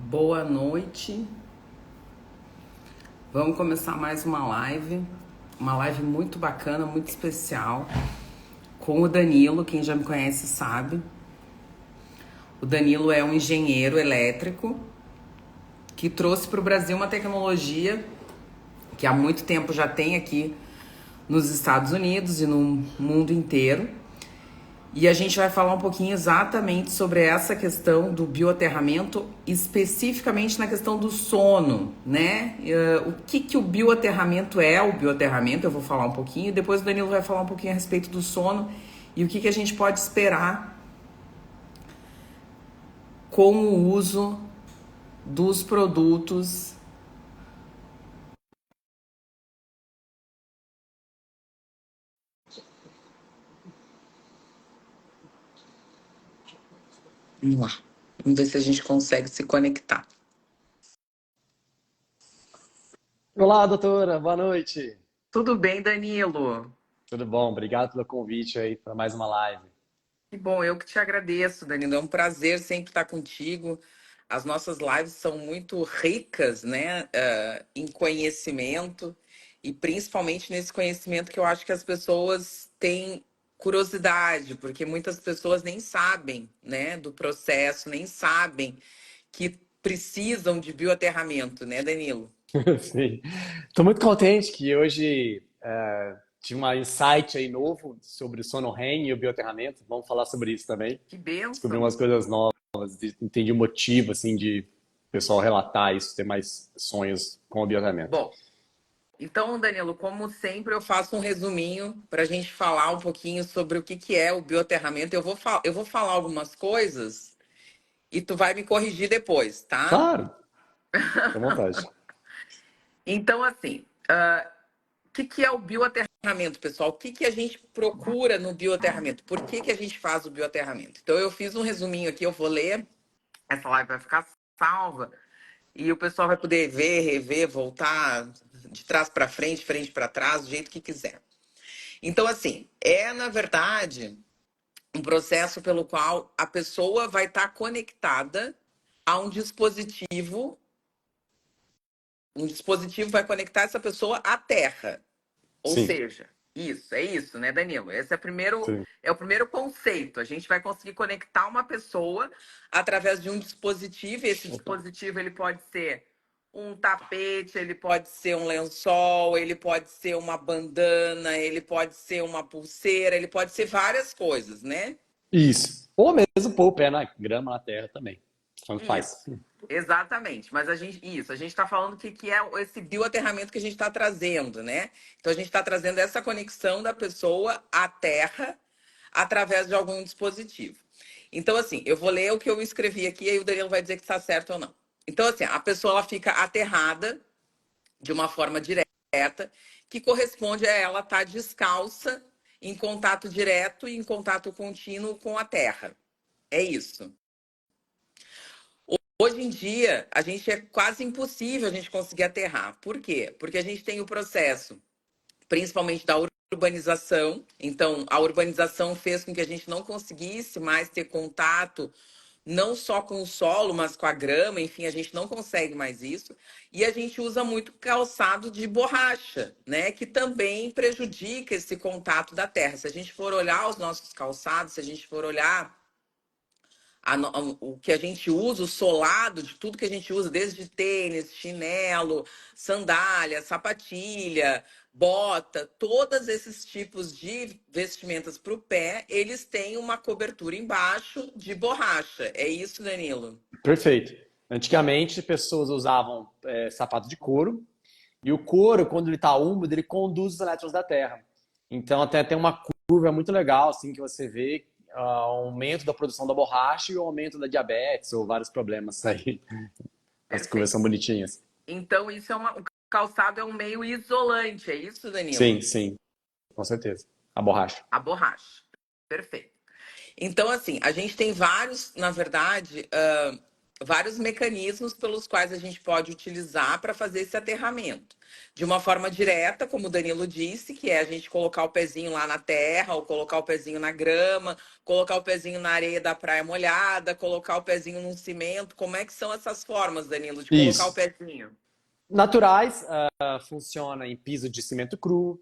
Boa noite. Vamos começar mais uma live muito bacana, muito especial, com o Danilo. Quem já me conhece sabe. O Danilo é um engenheiro elétrico que trouxe para o Brasil uma tecnologia que há muito tempo já tem aqui nos Estados Unidos e no mundo inteiro. E a gente vai falar um pouquinho exatamente sobre essa questão do bioaterramento, especificamente na questão do sono, né? O que o bioaterramento é? O bioaterramento, eu vou falar um pouquinho, depois o Danilo vai falar um pouquinho a respeito do sono e o que a gente pode esperar com o uso dos produtos. Vamos lá, vamos ver se a gente consegue se conectar. Olá, doutora, boa noite. Tudo bem, Danilo? Tudo bom? Obrigado pelo convite aí para mais uma live. Que bom, eu que te agradeço, Danilo. É um prazer sempre estar contigo. As nossas lives são muito ricas, né, em conhecimento e principalmente nesse conhecimento que eu acho que as pessoas têm curiosidade, porque muitas pessoas nem sabem, né, do processo, nem sabem que precisam de bioaterramento, né, Danilo? Sim. Estou muito contente que hoje tive um insight aí novo sobre o sono REM e o bioaterramento. Vamos falar sobre isso também. Que Descobri bênção! umas coisas novas, entendi o motivo assim de o pessoal relatar isso, ter mais sonhos com o bioaterramento. Bom, então, Danilo, como sempre, eu faço um resuminho para a gente falar um pouquinho sobre o que é o bioaterramento. Eu vou falar algumas coisas e tu vai me corrigir depois, tá? Claro, fica à vontade. Então, assim, o que é o bioaterramento, pessoal? O que a gente procura no bioaterramento? Por que a gente faz o bioaterramento? Então, eu fiz um resuminho aqui, eu vou ler, essa live vai ficar salva e o pessoal vai poder ver, rever, voltar de trás para frente para trás, do jeito que quiser. Então, assim, na verdade, um processo pelo qual a pessoa vai estar conectada a um dispositivo vai conectar essa pessoa à Terra. Ou Sim, seja, é isso, né, Danilo? Esse sim. é o primeiro conceito. A gente vai conseguir conectar uma pessoa através de um dispositivo, e esse Opa. dispositivo ele pode ser um tapete, ele pode ser um lençol, ele pode ser uma bandana, ele pode ser uma pulseira, ele pode ser várias coisas, né? Isso. Ou mesmo pôr o pé na grama, na terra também. Tanto Isso. faz. Exatamente, mas a gente está falando que é esse bioaterramento que a gente está trazendo, né? Então a gente está trazendo essa conexão da pessoa à Terra através de algum dispositivo. Então, assim, eu vou ler o que eu escrevi aqui e aí o Danilo vai dizer que está certo ou não. Então, assim, a pessoa ela fica aterrada de uma forma direta, que corresponde a ela estar descalça, em contato direto e em contato contínuo com a Terra. É isso. Hoje em dia, a gente é quase impossível a gente conseguir aterrar. Por quê? Porque a gente tem o processo, principalmente da urbanização. Então, a urbanização fez com que a gente não conseguisse mais ter contato não só com o solo, mas com a grama, enfim, a gente não consegue mais isso. E a gente usa muito calçado de borracha, né, que também prejudica esse contato da terra. Se a gente for olhar os nossos calçados, se a gente for olhar o que a gente usa, o solado de tudo que a gente usa, desde tênis, chinelo, sandália, sapatilha, bota, todos esses tipos de vestimentas para o pé, eles têm uma cobertura embaixo de borracha. É isso, Danilo? Perfeito. Antigamente, pessoas usavam sapato de couro, e o couro, quando ele está úmido, ele conduz os elétrons da Terra. Então, até tem uma curva muito legal, assim, que você vê o aumento da produção da borracha e o aumento da diabetes, ou vários problemas aí. As curvas Perfeito. são bonitinhas. Então, o calçado é um meio isolante, é isso, Sim, Danilo? sim, com certeza. A borracha. A borracha. Perfeito. Então, assim, a gente tem vários, na verdade, vários mecanismos pelos quais a gente pode utilizar para fazer esse aterramento. De uma forma direta, como o Danilo disse, que é a gente colocar o pezinho lá na terra, ou colocar o pezinho na grama, colocar o pezinho na areia da praia molhada, colocar o pezinho num cimento. Como é que são essas formas, Danilo, de colocar o Isso. pezinho? Naturais, funciona em piso de cimento cru,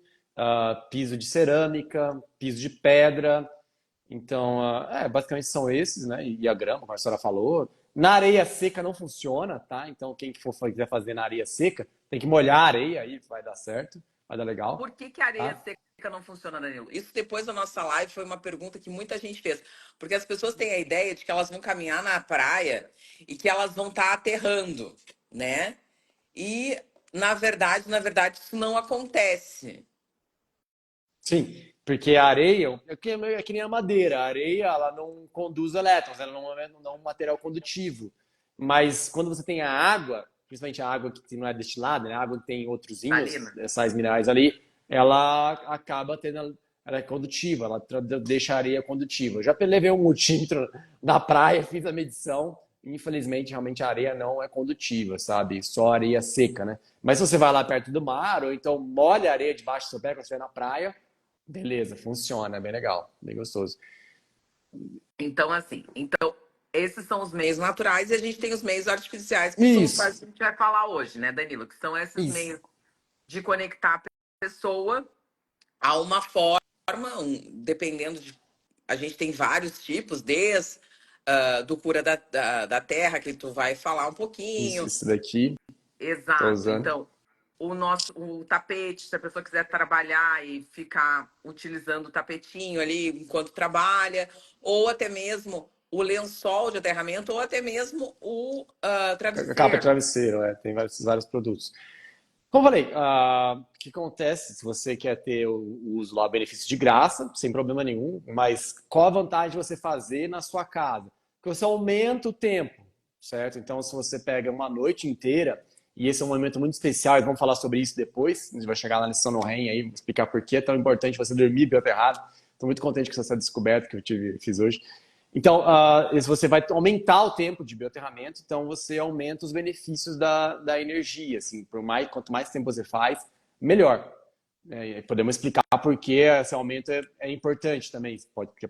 piso de cerâmica, piso de pedra. Então, basicamente são esses, né? E a grama, como a senhora falou. Na areia seca não funciona, tá? Então, quem quiser fazer na areia seca, tem que molhar a areia, aí vai dar certo, vai dar legal, Por que que a areia tá? seca não funciona, Danilo? Isso depois da nossa live foi uma pergunta que muita gente fez. Porque as pessoas têm a ideia de que elas vão caminhar na praia e que elas vão estar aterrando, né? E, na verdade, isso não acontece. Sim, porque a areia é que nem a madeira. A areia, ela não conduz elétrons, ela não é um material condutivo. Mas quando você tem a água, principalmente a água que não é destilada, né? A água que tem outros íons, Salina. sais minerais ali, ela acaba tendo, ela é condutiva, ela deixa a areia condutiva. Eu já levei um multímetro na praia, fiz a medição, e infelizmente, realmente a areia não é condutiva, sabe? Só areia seca, né? Mas se você vai lá perto do mar, ou então molha a areia debaixo do seu pé quando você vai na praia, beleza, funciona, é bem legal, bem gostoso. Então, assim, esses são os meios naturais e a gente tem os meios artificiais, que são os quais Isso, a gente vai falar hoje, né, Danilo? Que são esses isso, meios de conectar a pessoa a uma forma, dependendo de. A gente tem vários tipos, desde do cura da terra, que tu vai falar um isso, pouquinho. isso daqui, tô Exato. usando. Então, o tapete, se a pessoa quiser trabalhar e ficar utilizando o tapetinho ali enquanto trabalha, ou até mesmo o lençol de aterramento, ou até mesmo o A capa de travesseiro. travesseiro, tem vários produtos. Como eu falei, o que acontece se você quer ter o uso lá, o benefício de graça, sem problema nenhum, mas qual a vantagem de você fazer na sua casa? Que você aumenta o tempo, certo? Então, se você pega uma noite inteira, e esse é um momento muito especial, e vamos falar sobre isso depois, a gente vai chegar na lição no REM aí, vou explicar por que é tão importante você dormir bem aterrado. Estou muito contente com essa descoberta que fiz hoje. Então, você vai aumentar o tempo de bioaterramento, então você aumenta os benefícios da energia. Assim, quanto mais tempo você faz, melhor. Podemos explicar por que esse aumento é importante também.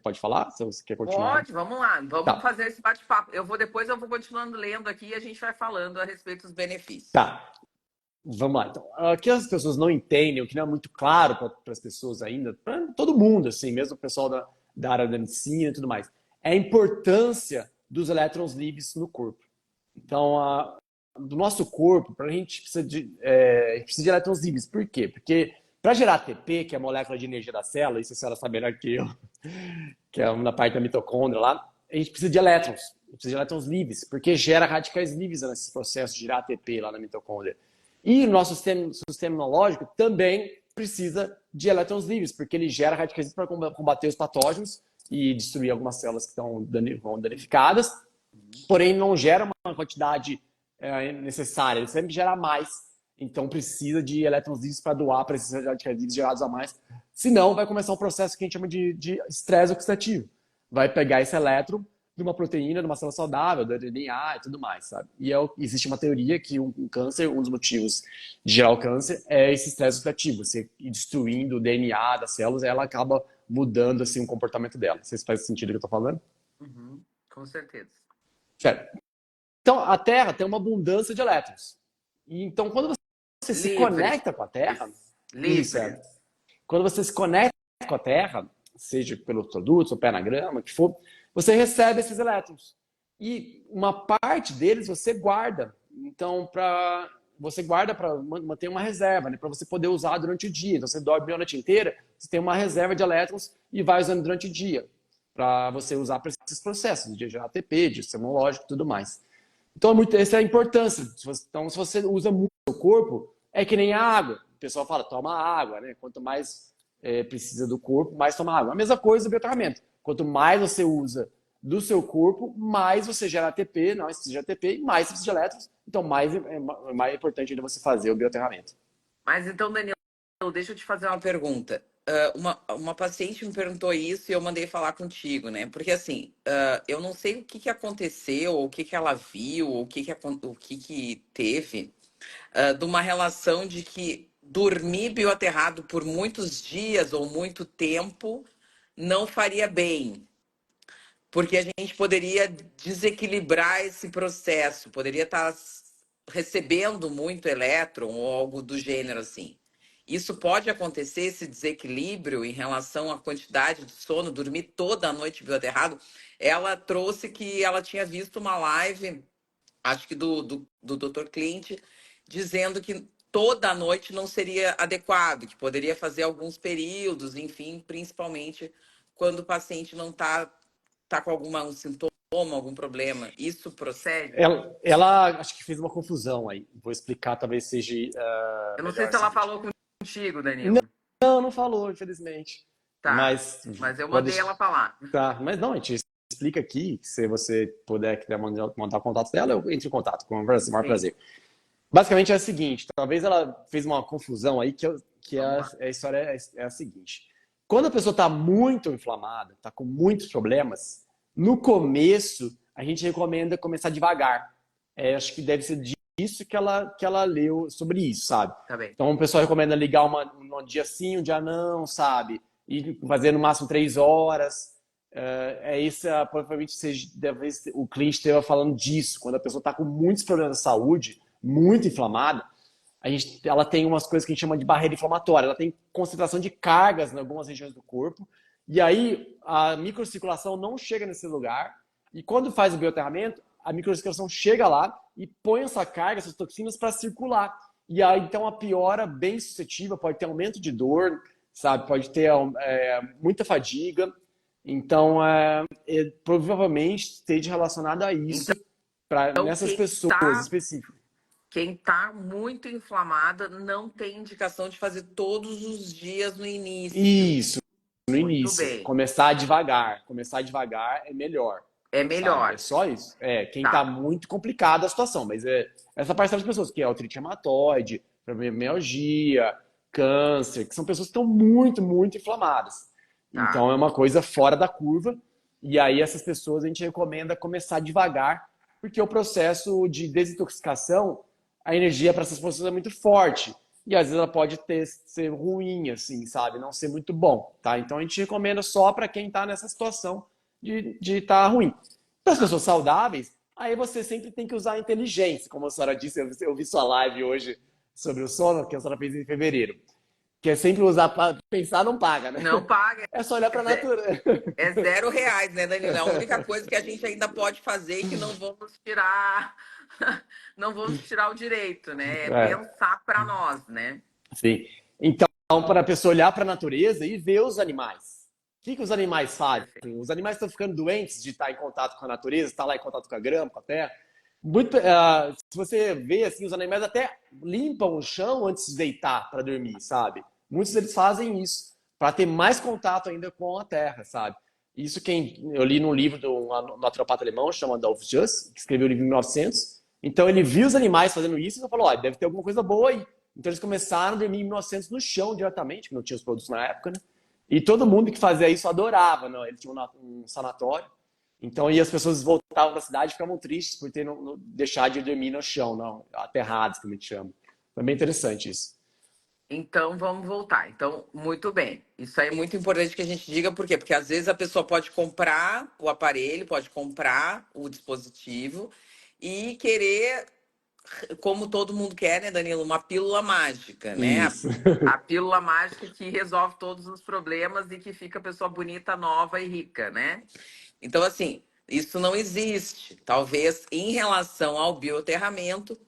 Pode falar, se você quer continuar aí. Pode, vamos lá, vamos Tá, fazer esse bate-papo. Depois eu vou continuando lendo aqui e a gente vai falando a respeito dos benefícios. tá. Vamos lá. Então, o que as pessoas não entendem, o que não é muito claro para as pessoas ainda, para todo mundo, assim, mesmo o pessoal da área da medicina e tudo mais, é a importância dos elétrons livres no corpo. Então, do nosso corpo, a gente precisa de elétrons livres. Por quê? Porque para gerar ATP, que é a molécula de energia da célula, isso a senhora sabe melhor que eu, que é na parte da mitocôndria lá, a gente precisa de elétrons. A gente precisa de elétrons livres, porque gera radicais livres nesse processo de gerar ATP lá na mitocôndria. E o nosso sistema imunológico também precisa de elétrons livres, porque ele gera radicais livres para combater os patógenos e destruir algumas células que vão danificadas, porém não gera uma quantidade necessária, ele sempre gera mais. Então precisa de elétrons livres para doar para esses radicais livres gerados a mais. Senão vai começar um processo que a gente chama de estresse oxidativo. Vai pegar esse elétron de uma proteína, de uma célula saudável, do DNA e tudo mais, sabe? E existe uma teoria que um câncer, um dos motivos de gerar o câncer é esse estresse oxidativo. Você ir destruindo o DNA das células, ela acaba mudando assim, o comportamento dela. Não sei se faz sentido o que eu estou falando. Uhum, com certeza. Certo. Então, a Terra tem uma abundância de elétrons. E, então, quando você se Livres. conecta com a Terra, isso Livres. é. Quando você se conecta com a Terra, seja pelos produtos ou pé na grama, o que for, você recebe esses elétrons. E uma parte deles você guarda. Então, você guarda para manter uma reserva, né, para você poder usar durante o dia. Então, você dorme a noite inteira, você tem uma reserva de elétrons e vai usando durante o dia, para você usar para esses processos de gerar ATP, de sistema imunológico e tudo mais. Então, essa é a importância. Então, se você usa muito o seu corpo, é que nem a água. O pessoal fala, toma água, né? Quanto mais precisa do corpo, mais toma água. A mesma coisa do biotratamento. Quanto mais você usa do seu corpo, mais você gera ATP, mais você gera ATP, mais você precisa de elétrons. Então, mais importante ainda você fazer o biotratamento. Mas então, Danilo, deixa eu te fazer uma pergunta. uma paciente me perguntou isso e eu mandei falar contigo, né? Porque assim, eu não sei o que que aconteceu, ou o que que ela viu, ou o que que teve, de uma relação de que dormir bioaterrado por muitos dias ou muito tempo não faria bem. Porque a gente poderia desequilibrar esse processo, poderia estar recebendo muito elétron ou algo do gênero assim. Isso pode acontecer, esse desequilíbrio em relação à quantidade de sono, dormir toda a noite bioaterrado. Ela trouxe que ela tinha visto uma live, acho que do Dr. Clint, dizendo que toda a noite não seria adequado, que poderia fazer alguns períodos, enfim, principalmente quando o paciente não está com um sintoma, algum problema. Isso procede? Ela acho que fez uma confusão aí. Vou explicar, talvez seja Eu não sei melhor o se ela seguinte. falou contigo, Não, Danilo. não falou, infelizmente. Tá, Mas mas eu pode mandei ela falar. tá, mas não, a gente explica aqui, se você puder quiser mandar o contato dela, eu entro em contato com o maior Sim, prazer. Basicamente é o seguinte, talvez ela fez uma confusão aí que vamos lá. a história é a seguinte. Quando a pessoa está muito inflamada, está com muitos problemas, no começo a gente recomenda começar devagar. Acho que deve ser disso que ela leu sobre isso, sabe? Tá bem. Então o pessoal recomenda ligar um dia sim, um dia não, sabe? E fazer no máximo 3 horas. Isso, provavelmente o cliente esteja falando disso. Quando a pessoa está com muitos problemas de saúde, muito inflamada, ela tem umas coisas que a gente chama de barreira inflamatória. Ela tem concentração de cargas em algumas regiões do corpo. E aí a microcirculação não chega nesse lugar. E quando faz o bioaterramento, a microcirculação chega lá e põe essa carga, essas toxinas para circular. E aí então a piora bem suscetível, pode ter aumento de dor, sabe? Pode ter muita fadiga. Então, provavelmente esteja relacionado a isso Então, nessas pessoas específicas. quem tá muito inflamada não tem indicação de fazer todos os dias no início. Isso, no Muito início. bem. Começar devagar. Começar devagar é melhor, É sabe? É melhor. só isso. Quem tá Tá, muito complicada a situação, mas essa parcela de pessoas que é artrite reumatoide, fibromialgia, câncer, que são pessoas que estão muito, muito inflamadas. tá. Então é uma coisa fora da curva. E aí essas pessoas a gente recomenda começar devagar, porque o processo de desintoxicação, a energia para essas pessoas é muito forte. E às vezes ela pode ser ruim, assim, sabe? Não ser muito bom, tá? Então a gente recomenda só para quem está nessa situação de estar ruim. Para as pessoas saudáveis, aí você sempre tem que usar a inteligência. Como a senhora disse, eu vi sua live hoje sobre o sono, que a senhora fez em fevereiro. Que é sempre usar para pensar, não paga, né? Não paga. É só olhar para a natureza. É R$ 0, né, Danilo? É a única coisa que a gente ainda pode fazer e que não vamos tirar, não vamos tirar o direito, né? É É, pensar para nós, né? sim. Então, para a pessoa olhar para a natureza e ver os animais. O que os animais fazem? Perfeito. Os animais estão ficando doentes de estar em contato com a natureza, estar lá em contato com a grama, com a terra. Se você vê, assim, os animais até limpam o chão antes de deitar para dormir, sabe? Muitos deles fazem isso para ter mais contato ainda com a terra, sabe? Isso eu li num livro de um naturopata alemão chamado Adolf Juss, que escreveu o livro em 1900. Então ele viu os animais fazendo isso e falou: deve ter alguma coisa boa aí. Então eles começaram a dormir em 1900 no chão diretamente, que não tinha os produtos na época, né? E todo mundo que fazia isso adorava, né? Ele tinha um sanatório. Então, e as pessoas voltavam para a cidade e ficavam tristes por ter não deixar de dormir no chão, não, aterrados, como a gente chama. Foi bem interessante isso. Então vamos voltar. Então, muito bem. Isso aí é muito importante que a gente diga, por quê? Porque às vezes a pessoa pode comprar o aparelho, pode comprar o dispositivo e querer, como todo mundo quer, né, Danilo, uma pílula mágica, né? Isso. A pílula mágica que resolve todos os problemas e que fica a pessoa bonita, nova e rica, né? Então, assim, isso não existe. Talvez em relação ao bioaterramento,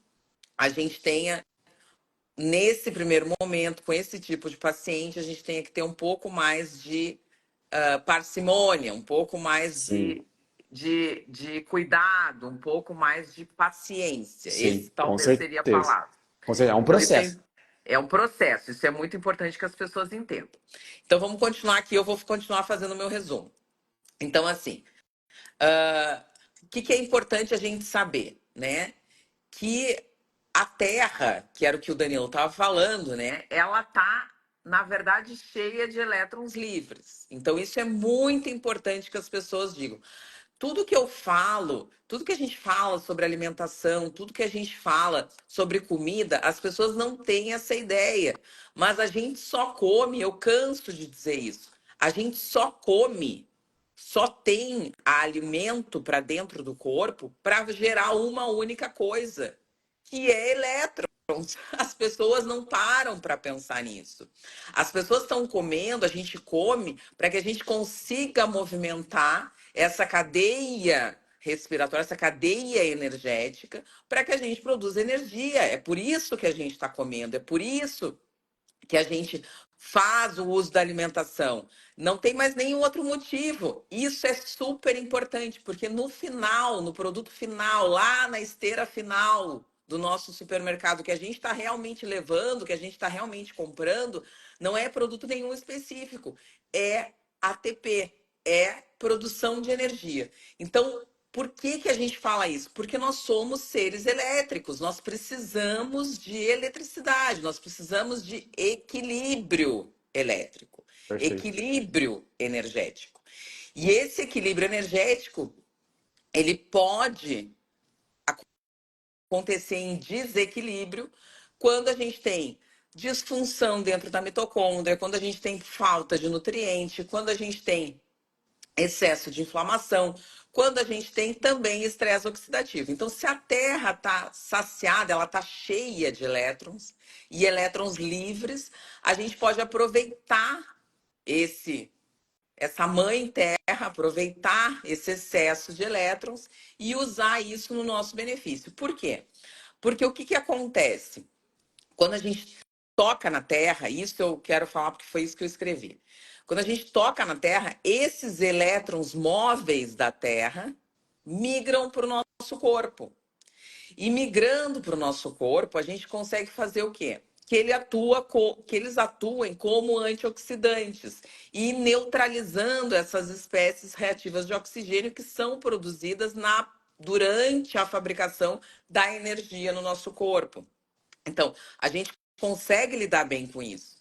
a gente tenha, nesse primeiro momento, com esse tipo de paciente, a gente tenha que ter um pouco mais de parcimônia, um pouco mais Sim, de cuidado, um pouco mais de paciência. Esse sim, com talvez seria a certeza. palavra. Com certeza. É um Então, isso processo. é um processo, isso é muito importante que as pessoas entendam. Então, vamos continuar aqui, eu vou continuar fazendo o meu resumo. Então, assim, o que é importante a gente saber, né? Que a Terra, que era o que o Danilo estava falando, né? Ela tá na verdade, cheia de elétrons livres. Então, isso é muito importante que as pessoas digam. Tudo que eu falo, tudo que a gente fala sobre alimentação, tudo que a gente fala sobre comida, as pessoas não têm essa ideia. Mas a gente só come, eu canso de dizer isso. A gente só come, só tem alimento para dentro do corpo para gerar uma única coisa, que é elétron. As pessoas não param para pensar nisso. As pessoas estão comendo, a gente come para que a gente consiga movimentar essa cadeia respiratória, essa cadeia energética, para que a gente produza energia. É por isso que a gente está comendo, é por isso que a gente faz o uso da alimentação. Não tem mais nenhum outro motivo. Isso é super importante, porque no final, no produto final, lá na esteira final do nosso supermercado, que a gente está realmente levando, que a gente está realmente comprando, não é produto nenhum específico, é ATP, é produção de energia. Então, por que que a gente fala isso? Porque nós somos seres elétricos, nós precisamos de eletricidade, nós precisamos de equilíbrio elétrico, Perfeito. equilíbrio energético. E esse equilíbrio energético, ele pode acontecer em desequilíbrio quando a gente tem disfunção dentro da mitocôndria, quando a gente tem falta de nutriente, quando a gente tem excesso de inflamação, quando a gente tem também estresse oxidativo. Então, se a Terra está saciada, ela está cheia de elétrons e elétrons livres, a gente pode aproveitar esse essa mãe Terra, aproveitar esse excesso de elétrons e usar isso no nosso benefício. Por quê? Porque o que, que acontece? Quando a gente toca na Terra, isso eu quero falar porque foi isso que eu escrevi. Quando a gente toca na Terra, esses elétrons móveis da Terra migram para o nosso corpo. E migrando para o nosso corpo, a gente consegue fazer o quê? Que eles atuem como antioxidantes e neutralizando essas espécies reativas de oxigênio que são produzidas durante a fabricação da energia no nosso corpo. Então, a gente consegue lidar bem com isso.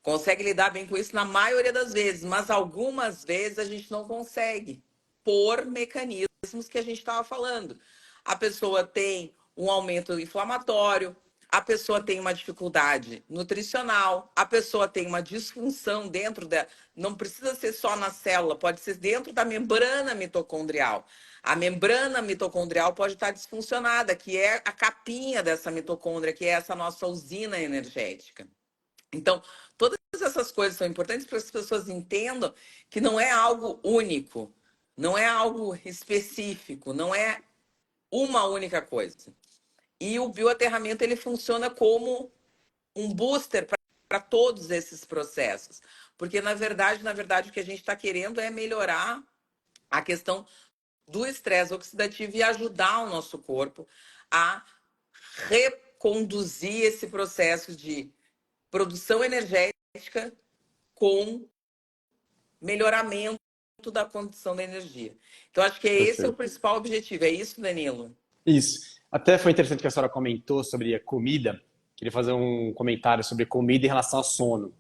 Consegue lidar bem com isso na maioria das vezes, mas algumas vezes a gente não consegue, por mecanismos que a gente estava falando. A pessoa tem um aumento inflamatório, a pessoa tem uma dificuldade nutricional, a pessoa tem uma disfunção dentro da. Não precisa ser só na célula, pode ser dentro da membrana mitocondrial. A membrana mitocondrial pode estar disfuncionada, que é a capinha dessa mitocôndria, que é essa nossa usina energética. Então, todas essas coisas são importantes para que as pessoas entendam que não é algo único, não é algo específico, não é uma única coisa. E o bioaterramento ele funciona como um booster para todos esses processos, porque na verdade, o que a gente está querendo é melhorar a questão do estresse oxidativo e ajudar o nosso corpo a reconduzir esse processo de produção energética com melhoramento da condição da energia. Então, acho que esse é o Perfeito. principal objetivo. É isso, Danilo? Isso. Até foi interessante que a senhora comentou sobre a comida. Queria fazer um comentário sobre comida em relação ao sono,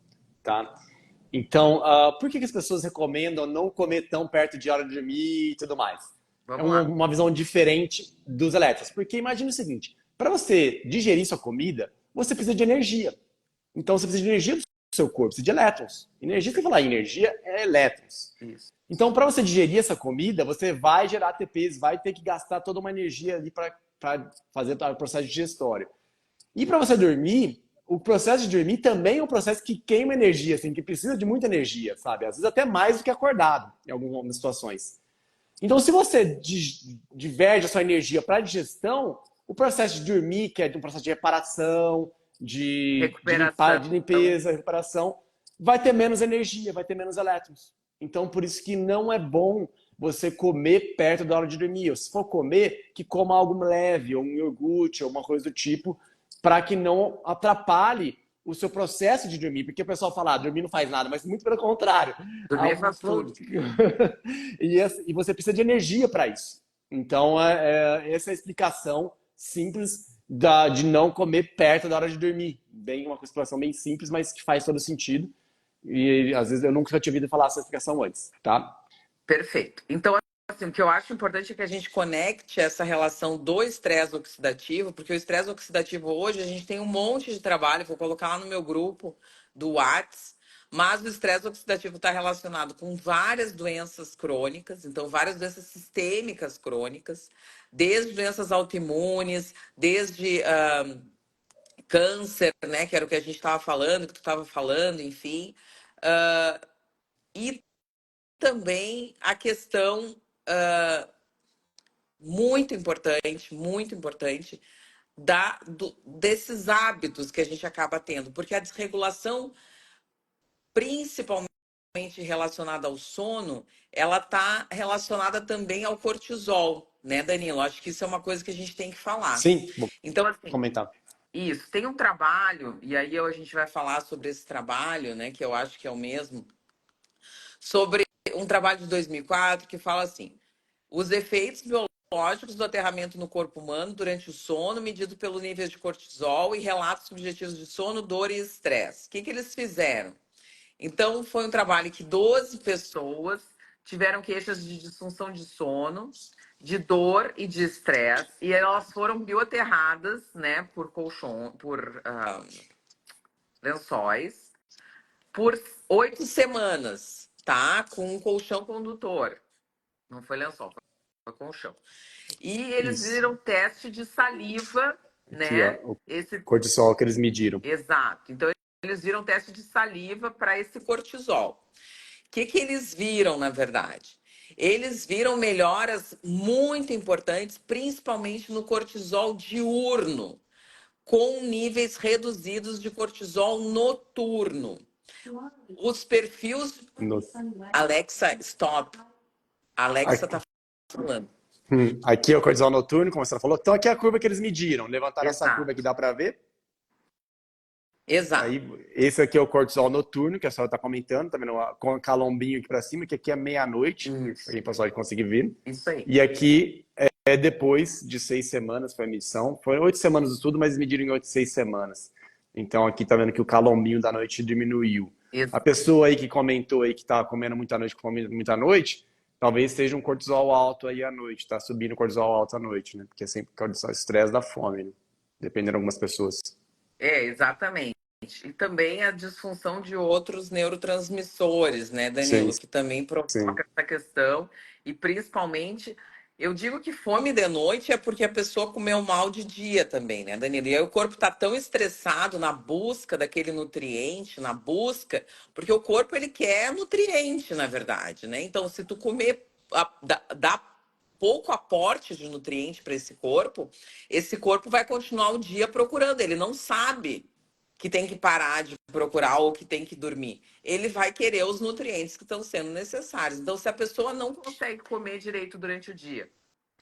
tá? Então, por que que as pessoas recomendam não comer tão perto de hora de dormir e tudo mais? É Vamos lá. uma visão diferente dos elétrons. Porque imagine o seguinte, para você digerir sua comida, você precisa de energia. Então, você precisa de energia do seu corpo, precisa de elétrons. Energia, você falar energia, é elétrons. Isso. Então, para você digerir essa comida, você vai gerar ATPs, vai ter que gastar toda uma energia ali para fazer o processo digestório. E para você dormir, o processo de dormir também é um processo que queima energia, assim, que precisa de muita energia, sabe? Às vezes até mais do que acordado, em algumas situações. Então, se você diverge a sua energia para a digestão, o processo de dormir, que é um processo de reparação, Recuperação. de limpeza, recuperação, vai ter menos energia, vai ter menos elétrons. Então, por isso que não é bom você comer perto da hora de dormir. Ou se for comer, que coma algo leve, ou um iogurte, ou uma coisa do tipo, para que não atrapalhe o seu processo de dormir. Porque o pessoal fala, dormir não faz nada, mas muito pelo contrário. Dormir faz tudo. E você precisa de energia para isso. Então, essa é a explicação simples de não comer perto da hora de dormir. Bem, uma explicação bem simples, mas que faz todo sentido. E às vezes eu nunca tinha ouvido falar essa explicação antes, tá? Perfeito. Então, assim, o que eu acho importante é que a gente conecte essa relação do estresse oxidativo, porque o estresse oxidativo hoje a gente tem um monte de trabalho, vou colocar lá no meu grupo do Whats, mas o estresse oxidativo está relacionado com várias doenças crônicas, então várias doenças sistêmicas crônicas, desde doenças autoimunes, desde câncer, né, que era o que a gente estava falando, que tu estava falando, enfim. Ah, e também a questão muito importante, desses hábitos que a gente acaba tendo, porque a desregulação, principalmente relacionada ao sono, ela está relacionada também ao cortisol, né, Danilo? Acho que isso é uma coisa que a gente tem que falar. Sim, vou Então, assim, comentar. isso, tem um trabalho, e aí a gente vai falar sobre esse trabalho, né, que eu acho que é o mesmo, sobre um trabalho de 2004 que fala assim: os efeitos biológicos do aterramento no corpo humano durante o sono, medido pelo nível de cortisol e relatos subjetivos de sono, dor e estresse. O que, que eles fizeram? Então, foi um trabalho que 12 pessoas tiveram queixas de disfunção de sono, de dor e de estresse, e elas foram bioaterradas, né, por colchão, por lençóis, por 8 semanas, tá? Com um colchão condutor. Não foi lençol, foi colchão. E eles Isso. viram teste de saliva, Aqui, ó, né? o Esse cortisol que eles mediram. exato. Então eles viram teste de saliva para esse cortisol. O que que eles viram, na verdade? Eles viram melhoras muito importantes, principalmente no cortisol diurno, com níveis reduzidos de cortisol noturno. Os perfis. No, Alexa, stop. Alexa tá falando. aqui é o cortisol noturno, como você falou. Então aqui é a curva que eles mediram. Levantaram essa curva aqui, Exato. dá para ver. Exato. Aí, esse aqui é o cortisol noturno, que a senhora está comentando, tá vendo? Com o calombinho aqui para cima, que aqui é meia-noite, para Isso. quem pessoal conseguir ver. Isso aí. E aqui é depois de 6 semanas, foi a medição. Foram 8 semanas de estudo, mas mediram em 6 semanas. Então aqui tá vendo que o calombinho da noite diminuiu. A Exato. pessoa aí que comentou aí que tá comendo muita noite, comendo muita noite, talvez esteja um cortisol alto aí à noite, tá subindo o cortisol alto à noite, né? Porque é sempre cortisol, estresse da fome, né? Dependendo de algumas pessoas. Exatamente. E também a disfunção de outros neurotransmissores, né, Sim, Danilo, que também sim. provoca essa questão. E principalmente, eu digo que fome de noite é porque a pessoa comeu mal de dia também, né, Danilo? E aí o corpo está tão estressado na busca daquele nutriente, na busca, porque o corpo ele quer nutriente, na verdade, né? Então, se tu comer, dá pouco aporte de nutriente para esse corpo vai continuar o dia procurando. Ele não sabe que tem que parar de procurar ou que tem que dormir. Ele vai querer os nutrientes que estão sendo necessários. Então, se a pessoa não consegue comer direito durante o dia,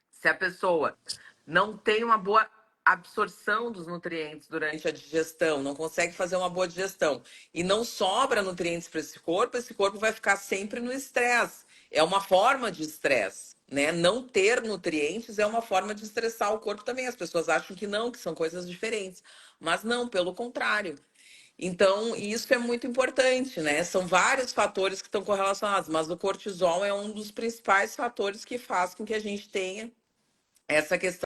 se a pessoa não tem uma boa absorção dos nutrientes durante a digestão, não consegue fazer uma boa digestão e não sobra nutrientes para esse corpo vai ficar sempre no estresse. É uma forma de estresse, né? Não ter nutrientes é uma forma de estressar o corpo também. As pessoas acham que não, que são coisas diferentes, mas não, pelo contrário. Então, isso é muito importante, né? São vários fatores que estão correlacionados, mas o cortisol é um dos principais fatores que faz com que a gente tenha essa questão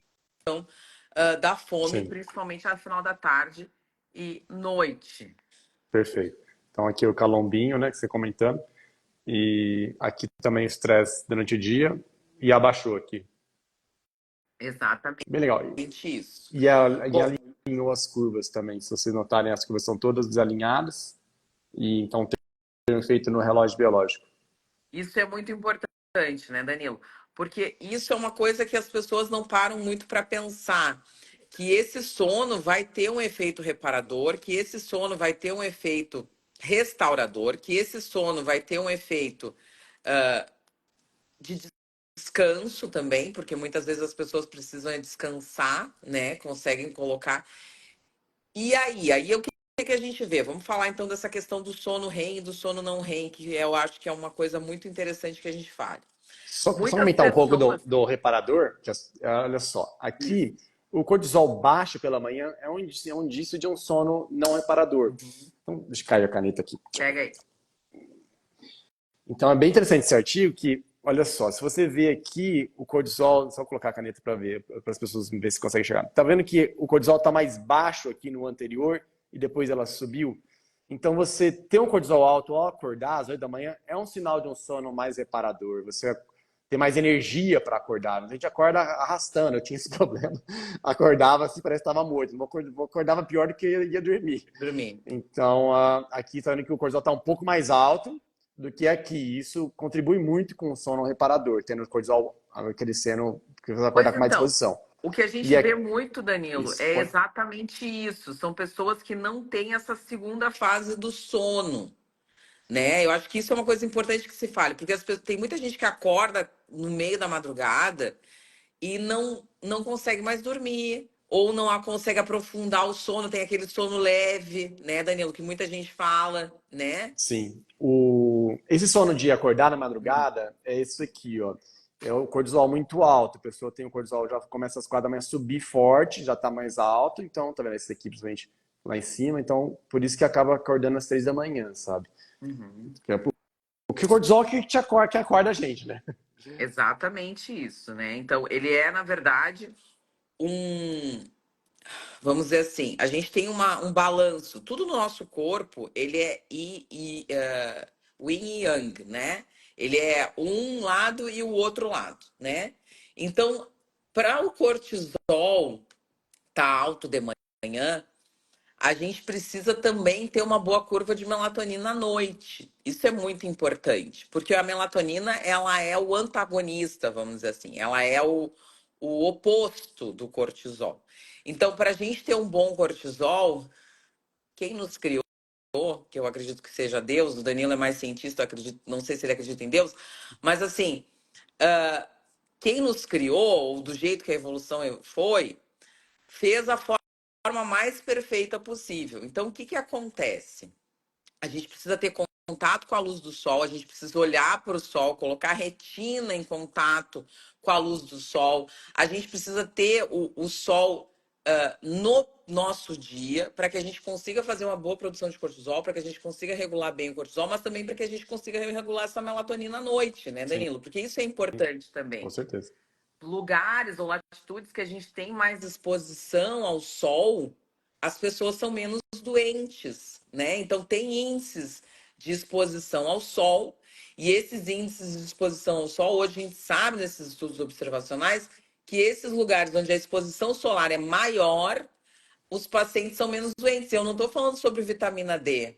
da fome, Sim, principalmente no final da tarde e noite. perfeito. Então aqui o calombinho, né, que você comentando. E aqui também o estresse durante o dia e abaixou aqui. Exatamente Bem legal. isso. E Bom, alinhou as curvas também. Se vocês notarem, as curvas são todas desalinhadas e então tem um efeito no relógio biológico. isso é muito importante, né, Danilo? Porque isso é uma coisa que as pessoas não param muito para pensar. Que esse sono vai ter um efeito reparador, que esse sono vai ter um efeito restaurador, que esse sono vai ter um efeito de descanso também, porque muitas vezes as pessoas precisam descansar, né? Conseguem colocar. E aí o que a gente vê? Vamos falar então dessa questão do sono REM e do sono não REM, que eu acho que é uma coisa muito interessante que a gente fale. Só Muitas comentar um pouco pessoas. do reparador, olha só, Isso. aqui o cortisol baixo pela manhã é um indício de um sono não reparador. Uhum. Então, deixa eu cair a caneta aqui. Pega aí. Então é bem interessante esse artigo que, olha só, se você vê aqui o cortisol, só colocar a caneta para ver, para as pessoas ver se conseguem chegar. Tá vendo que o cortisol está mais baixo aqui no anterior e depois ela subiu? Então você ter um cortisol alto ao acordar às 8 da manhã é um sinal de um sono mais reparador. Você tem mais energia para acordar. A gente acorda arrastando, eu tinha esse problema. Acordava assim, parece que estava morto. Acordava pior do que ia dormir. Dormir. Então, aqui está vendo que o cortisol está um pouco mais alto do que aqui. Isso contribui muito com o sono reparador, tendo o cortisol crescendo, que você vai acordar Pois com mais então, disposição. o que a E gente vê é muito, Danilo, isso. é exatamente isso. São pessoas que não têm essa segunda fase do sono, né? Eu acho que isso é uma coisa importante que se fale, porque tem muita gente que acorda no meio da madrugada e não consegue mais dormir, ou não consegue aprofundar o sono, tem aquele sono leve, né, Danilo, que muita gente fala, né? Sim. Esse sono de acordar na madrugada é isso aqui, ó. É o cortisol muito alto. A pessoa tem o cortisol, já começa às 4 da manhã a subir forte, já está mais alto. Então, tá vendo? Esse aqui, principalmente lá em cima. Então, por isso que acaba acordando às 3 da manhã, sabe? Uhum. Porque o cortisol que acorda a gente, né? Exatamente isso, né? Então, ele é, na verdade, um, vamos dizer assim, a gente tem um balanço. Tudo no nosso corpo, ele é o yin e yang, né? Ele é um lado e o outro lado, né? Então, para o cortisol estar alto de manhã, a gente precisa também ter uma boa curva de melatonina à noite. Isso é muito importante, porque a melatonina, ela é o antagonista, vamos dizer assim, ela é o oposto do cortisol. Então, para a gente ter um bom cortisol, quem nos criou, que eu acredito que seja Deus, o Danilo é mais cientista, eu acredito, não sei se ele acredita em Deus, mas assim, uh, quem nos criou, ou do jeito que a evolução foi, fez a forma mais perfeita possível. Então, o que que acontece? A gente precisa ter contato com a luz do sol, a gente precisa olhar para o sol, colocar a retina em contato com a luz do sol, a gente precisa ter o sol no nosso dia para que a gente consiga fazer uma boa produção de cortisol, para que a gente consiga regular bem o cortisol, mas também para que a gente consiga regular essa melatonina à noite, né, Sim, Danilo? Porque isso é importante com também. certeza. Lugares ou latitudes que a gente tem mais exposição ao sol, as pessoas são menos doentes, né? Então tem índices de exposição ao sol, e esses índices de exposição ao sol, hoje a gente sabe nesses estudos observacionais que esses lugares onde a exposição solar é maior, os pacientes são menos doentes. Eu não estou falando sobre vitamina D,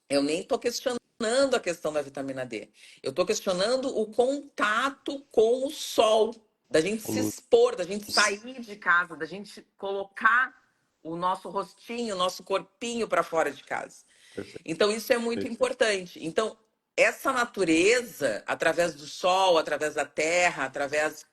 eu nem estou questionando a questão da vitamina D. Eu estou questionando o contato com o sol, da gente se Luz. expor, da gente sair de casa, da gente colocar o nosso rostinho, o nosso corpinho para fora de casa. Perfeito. Então, isso é muito importante. Então, essa natureza, através do sol, através da terra, através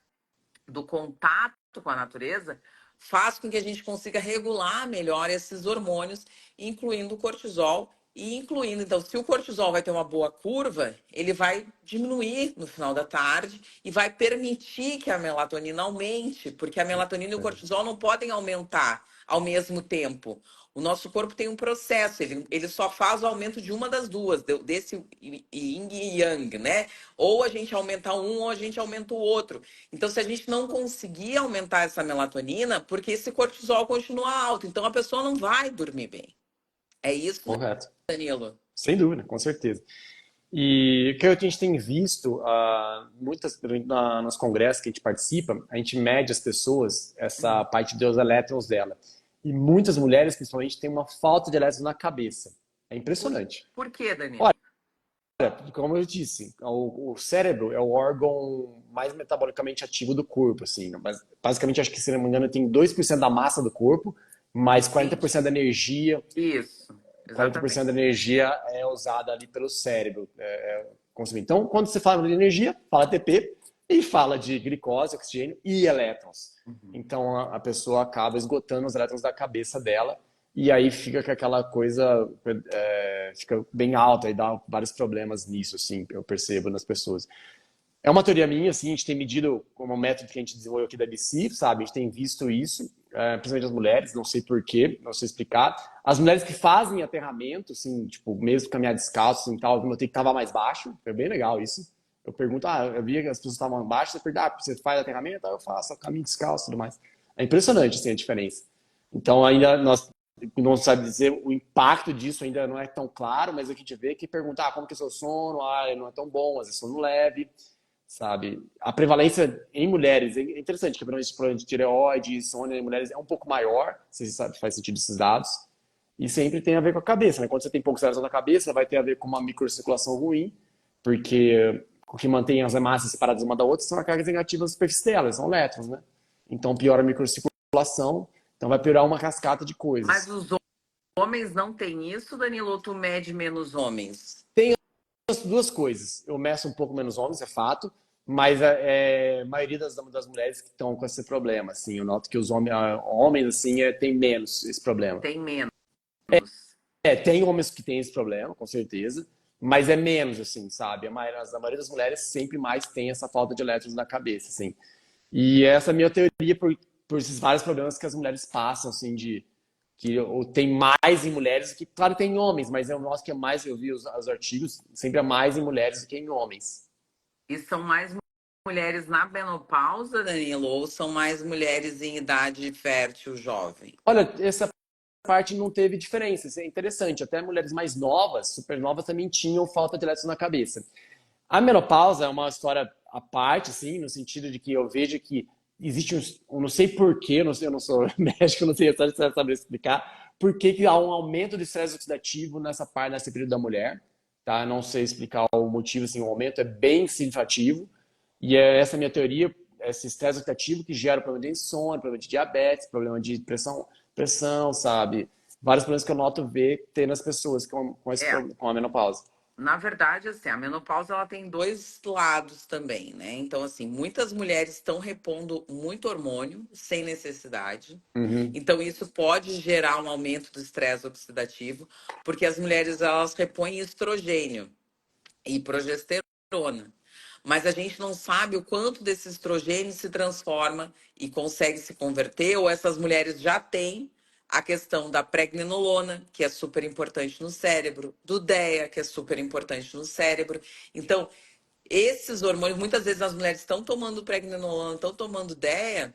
do contato com a natureza, faz com que a gente consiga regular melhor esses hormônios, incluindo o cortisol e incluindo, então, se o cortisol vai ter uma boa curva, ele vai diminuir no final da tarde e vai permitir que a melatonina aumente, porque a melatonina e o cortisol não podem aumentar ao mesmo tempo. O nosso corpo tem um processo, ele só faz o aumento de uma das duas, desse yin e yang, né? Ou a gente aumenta um ou a gente aumenta o outro. Então, se a gente não conseguir aumentar essa melatonina, porque esse cortisol continua alto, então a pessoa não vai dormir bem. É isso, Correto. Danilo? Sem dúvida, com certeza. E o que a gente tem visto, nos congressos que a gente participa, a gente mede as pessoas, essa parte dos elétrons dela. E muitas mulheres, principalmente, têm uma falta de elétrons na cabeça. É Por, impressionante. por quê, Danilo? Olha, como eu disse, o cérebro é o órgão mais metabolicamente ativo do corpo, assim. Mas basicamente, acho que, se não me engano, tem 2% da massa do corpo, mais 40% da energia. Isso, 40% da exatamente. energia é usada ali pelo cérebro consumir. Então, quando você fala de energia, fala ATP e fala de glicose, oxigênio e elétrons. Então, a pessoa acaba esgotando os elétrons da cabeça dela e aí fica com aquela coisa, fica bem alta e dá vários problemas nisso, assim, eu percebo nas pessoas. É uma teoria minha, assim, a gente tem medido como um método que a gente desenvolveu aqui da BC, sabe? A gente tem visto isso. principalmente as mulheres, não sei por quê, não sei explicar. As mulheres que fazem aterramento, assim, tipo, mesmo caminhar descalço, assim, tal, eu notei que tava mais baixo, foi bem legal isso. Eu pergunto, eu via que as pessoas estavam baixas, eu pergunto, você faz aterramento? Aí eu faço, eu caminho descalço e tudo mais. É impressionante, assim, a diferença. Então, ainda nós não sabe dizer o impacto disso, ainda não é tão claro, mas a gente vê que pergunta, como que é seu sono? Não é tão bom, às vezes sono leve, sabe? A prevalência em mulheres, é interessante, que a prevalência de problema de tireoide, insônia em mulheres é um pouco maior, se sabe, faz sentido esses dados, e sempre tem a ver com a cabeça, né? Quando você tem poucos elétrons na cabeça, vai ter a ver com uma microcirculação ruim, porque o que mantém as massas separadas uma da outra são as cargas negativas superfície delas, são elétrons, né? Então piora a microcirculação, então vai piorar uma cascata de Mas coisas. os homens não têm isso, Danilo, ou tu mede menos homens? Tem as duas coisas. Eu meço um pouco menos homens, é fato, mas a maioria das mulheres que estão com esse problema, assim, eu noto que os homens assim, tem menos esse problema. Tem menos. Tem homens que têm esse problema, com certeza, mas é menos, assim, sabe? A maioria das mulheres sempre mais tem essa falta de elétrons na cabeça, assim. E essa é a minha teoria por esses vários problemas que as mulheres passam, assim, que ou tem mais em mulheres, que claro tem em homens, mas eu noto que é mais, eu vi os artigos, sempre é mais em mulheres do que em homens. E são mais mulheres na menopausa, Danilo, ou são mais mulheres em idade fértil jovem? Olha, essa parte não teve diferença, isso é interessante, até mulheres mais novas, super novas, também tinham falta de elétrons na cabeça. A menopausa é uma história à parte, assim, no sentido de que eu vejo que existe um não sei porquê, eu não sou médico, não sei saber explicar, por que há um aumento do estresse oxidativo nessa parte, nesse período da mulher, tá? Não sei explicar o motivo, assim, o aumento é bem significativo, e essa minha teoria, esse estresse oxidativo que gera problema de insônia, problema de diabetes, problema de pressão, sabe? Vários problemas que eu noto ver ter nas pessoas É, com a menopausa. na verdade, assim, a menopausa ela tem dois lados também, né? Então, assim, muitas mulheres estão repondo muito hormônio sem necessidade. Uhum. Então, isso pode gerar um aumento do estresse oxidativo, porque as mulheres elas repõem estrogênio e progesterona. Mas a gente não sabe o quanto desse estrogênio se transforma e consegue se converter, ou essas mulheres já têm a questão da pregnenolona, que é super importante no cérebro, do DEA, que é super importante no cérebro. Então, esses hormônios, muitas vezes as mulheres estão tomando pregnenolona, estão tomando DEA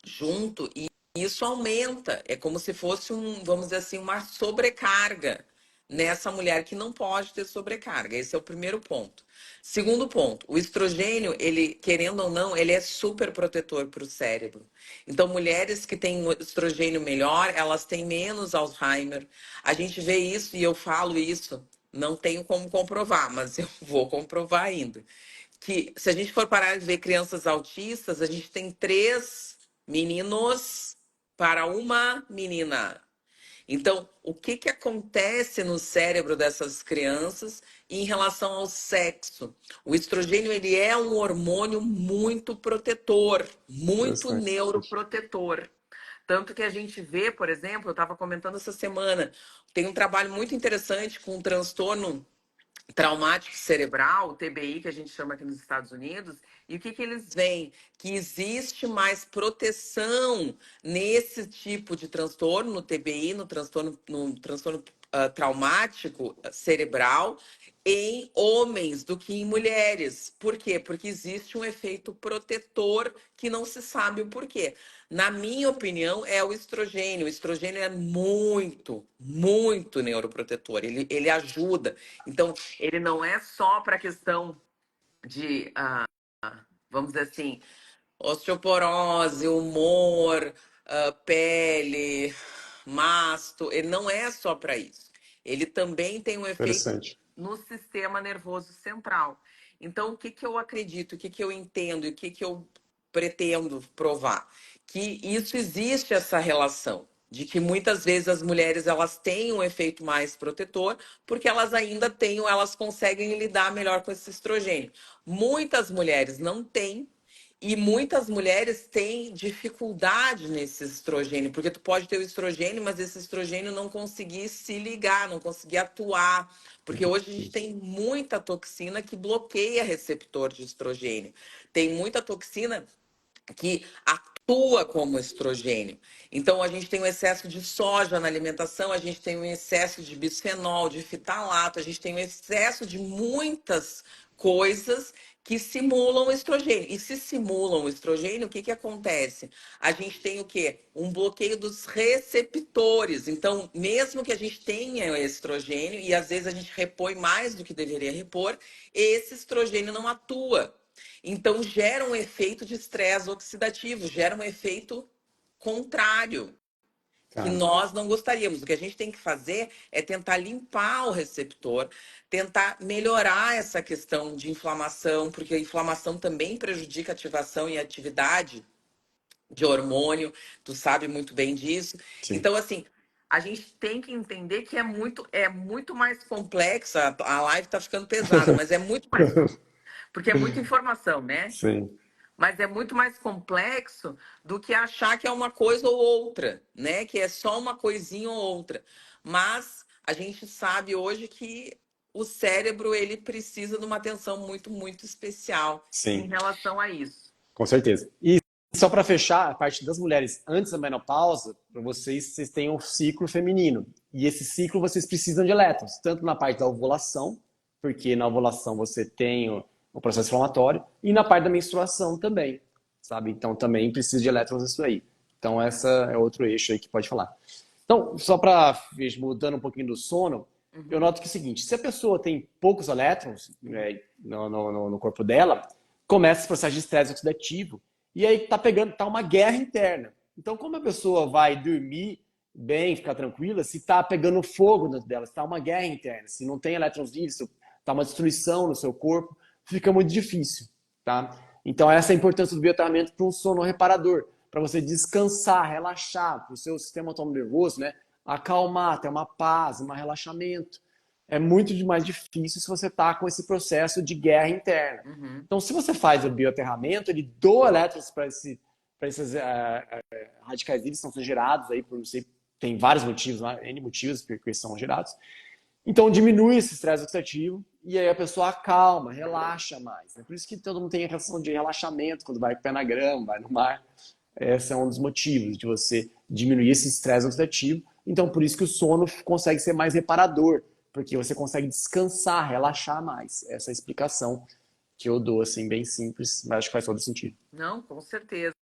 junto, e isso aumenta. É como se fosse vamos dizer assim, uma sobrecarga nessa mulher que não pode ter sobrecarga. Esse é o primeiro ponto. Segundo ponto, o estrogênio, ele, querendo ou não, ele é super protetor para o cérebro. Então, mulheres que têm um estrogênio melhor, elas têm menos Alzheimer. A gente vê isso e eu falo isso, não tenho como comprovar, mas eu vou comprovar ainda. Que se a gente for parar de ver crianças autistas, a gente tem 3 meninos para uma menina. Então, o que, que acontece no cérebro dessas crianças em relação ao sexo? O estrogênio ele é um hormônio muito protetor, muito Interessante. neuroprotetor. Tanto que a gente vê, por exemplo, eu estava comentando essa semana, tem um trabalho muito interessante com um transtorno traumático cerebral, TBI, que a gente chama aqui nos Estados Unidos, e o que, que eles veem? Que existe mais proteção nesse tipo de transtorno, no TBI, no transtorno traumático cerebral, em homens do que em mulheres. Por quê? Porque existe um efeito protetor que não se sabe o porquê. Na minha opinião, é o estrogênio. O estrogênio é muito, muito neuroprotetor. Ele ajuda. Então, ele não é só para a questão de, vamos dizer assim, osteoporose, humor, pele, masto. Ele não é só para isso. Ele também tem um efeito Interessante. no sistema nervoso central. Então, o que, que eu acredito, o que, que eu entendo e o que, que eu pretendo provar? Que isso existe essa relação. De que muitas vezes as mulheres elas têm um efeito mais protetor, porque elas ainda têm, ou elas conseguem lidar melhor com esse estrogênio. Muitas mulheres não têm, e muitas mulheres têm dificuldade nesse estrogênio, porque tu pode ter o estrogênio, mas esse estrogênio não conseguir se ligar, não conseguir atuar. Porque hoje a gente tem muita toxina que bloqueia receptor de estrogênio. Tem muita toxina que atua como estrogênio. Então, a gente tem um excesso de soja na alimentação, a gente tem um excesso de bisfenol, de fitalato, a gente tem um excesso de muitas coisas que simulam o estrogênio. E se simulam o estrogênio, o que que acontece? A gente tem o quê? Um bloqueio dos receptores. Então, mesmo que a gente tenha estrogênio, e às vezes a gente repõe mais do que deveria repor, esse estrogênio não atua. Então, gera um efeito de estresse oxidativo, gera um efeito contrário, que Tá. nós não gostaríamos. O que a gente tem que fazer é tentar limpar o receptor, tentar melhorar essa questão de inflamação, porque a inflamação também prejudica a ativação e a atividade de hormônio, tu sabe muito bem disso. Sim. Então, assim, a gente tem que entender que é muito mais complexa. A live tá ficando pesada, mas é muito mais, porque é muita informação, né? Sim. Mas é muito mais complexo do que achar que é uma coisa ou outra, né? Que é só uma coisinha ou outra. Mas a gente sabe hoje que o cérebro ele precisa de uma atenção muito especial em Sim. relação a isso. Com certeza. E só para fechar, a parte das mulheres antes da menopausa, para vocês têm um ciclo feminino. E esse ciclo vocês precisam de elétrons, tanto na parte da ovulação, porque na ovulação você tem o processo inflamatório, e na parte da menstruação também, sabe? Então também precisa de elétrons nisso aí. Então essa é outro eixo aí que pode falar. Então, só para mudando um pouquinho do sono, eu Uhum. noto que é o seguinte, se a pessoa tem poucos elétrons, né, no corpo dela, começa esse processo de estresse oxidativo e aí tá uma guerra interna. Então, como a pessoa vai dormir bem, ficar tranquila, se tá pegando fogo dentro dela, se tá uma guerra interna, se não tem elétrons livres, se tá uma destruição no seu corpo, fica muito difícil, tá? Então, essa é a importância do biotratamento para um sono reparador, para você descansar, relaxar, para o seu sistema autônomo nervoso, né? Acalmar, ter uma paz, um relaxamento. É muito mais difícil se você está com esse processo de guerra interna. Uhum. Então, se você faz o bioaterramento, ele doa elétrons para esses radicais livres que são gerados aí por, não sei, tem vários motivos, N motivos porque são gerados. Então, diminui esse estresse oxidativo e aí a pessoa acalma, relaxa mais. É por isso que todo mundo tem a reação de relaxamento quando vai com o pé na grama, vai no mar. Esse é um dos motivos de você diminuir esse estresse oxidativo. Então, por isso que o sono consegue ser mais reparador, porque você consegue descansar, relaxar mais. Essa é a explicação que eu dou, assim, bem simples, mas acho que faz todo sentido. Não, com certeza.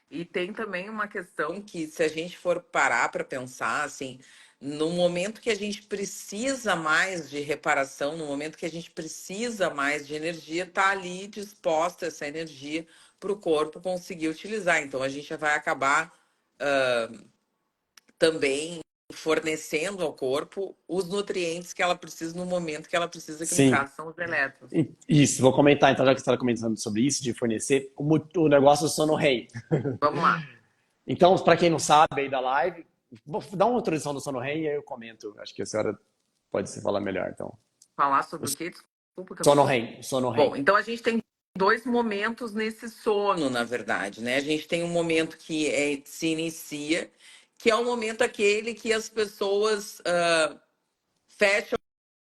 E tem também uma questão que, se a gente for parar para pensar, assim, no momento que a gente precisa mais de reparação, no momento que a gente precisa mais de energia, tá ali disposta essa energia para o corpo conseguir utilizar. Então, a gente vai acabar também fornecendo ao corpo os nutrientes que ela precisa no momento que ela precisa, que no Sim, caso são os elétrons. isso, vou comentar então, já que você está comentando sobre isso, de fornecer o negócio do sono REM. Vamos lá. Então, para quem não sabe aí da live, vou dar uma introdução do sono REM e aí eu comento. Acho que a senhora pode se falar melhor, então. Falar O sobre o quê? Desculpa que eu não. sono REM, sono Bom, REM. então a gente tem dois momentos nesse sono, na verdade, né? A gente tem um momento que se inicia, que é o momento aquele que as pessoas fecham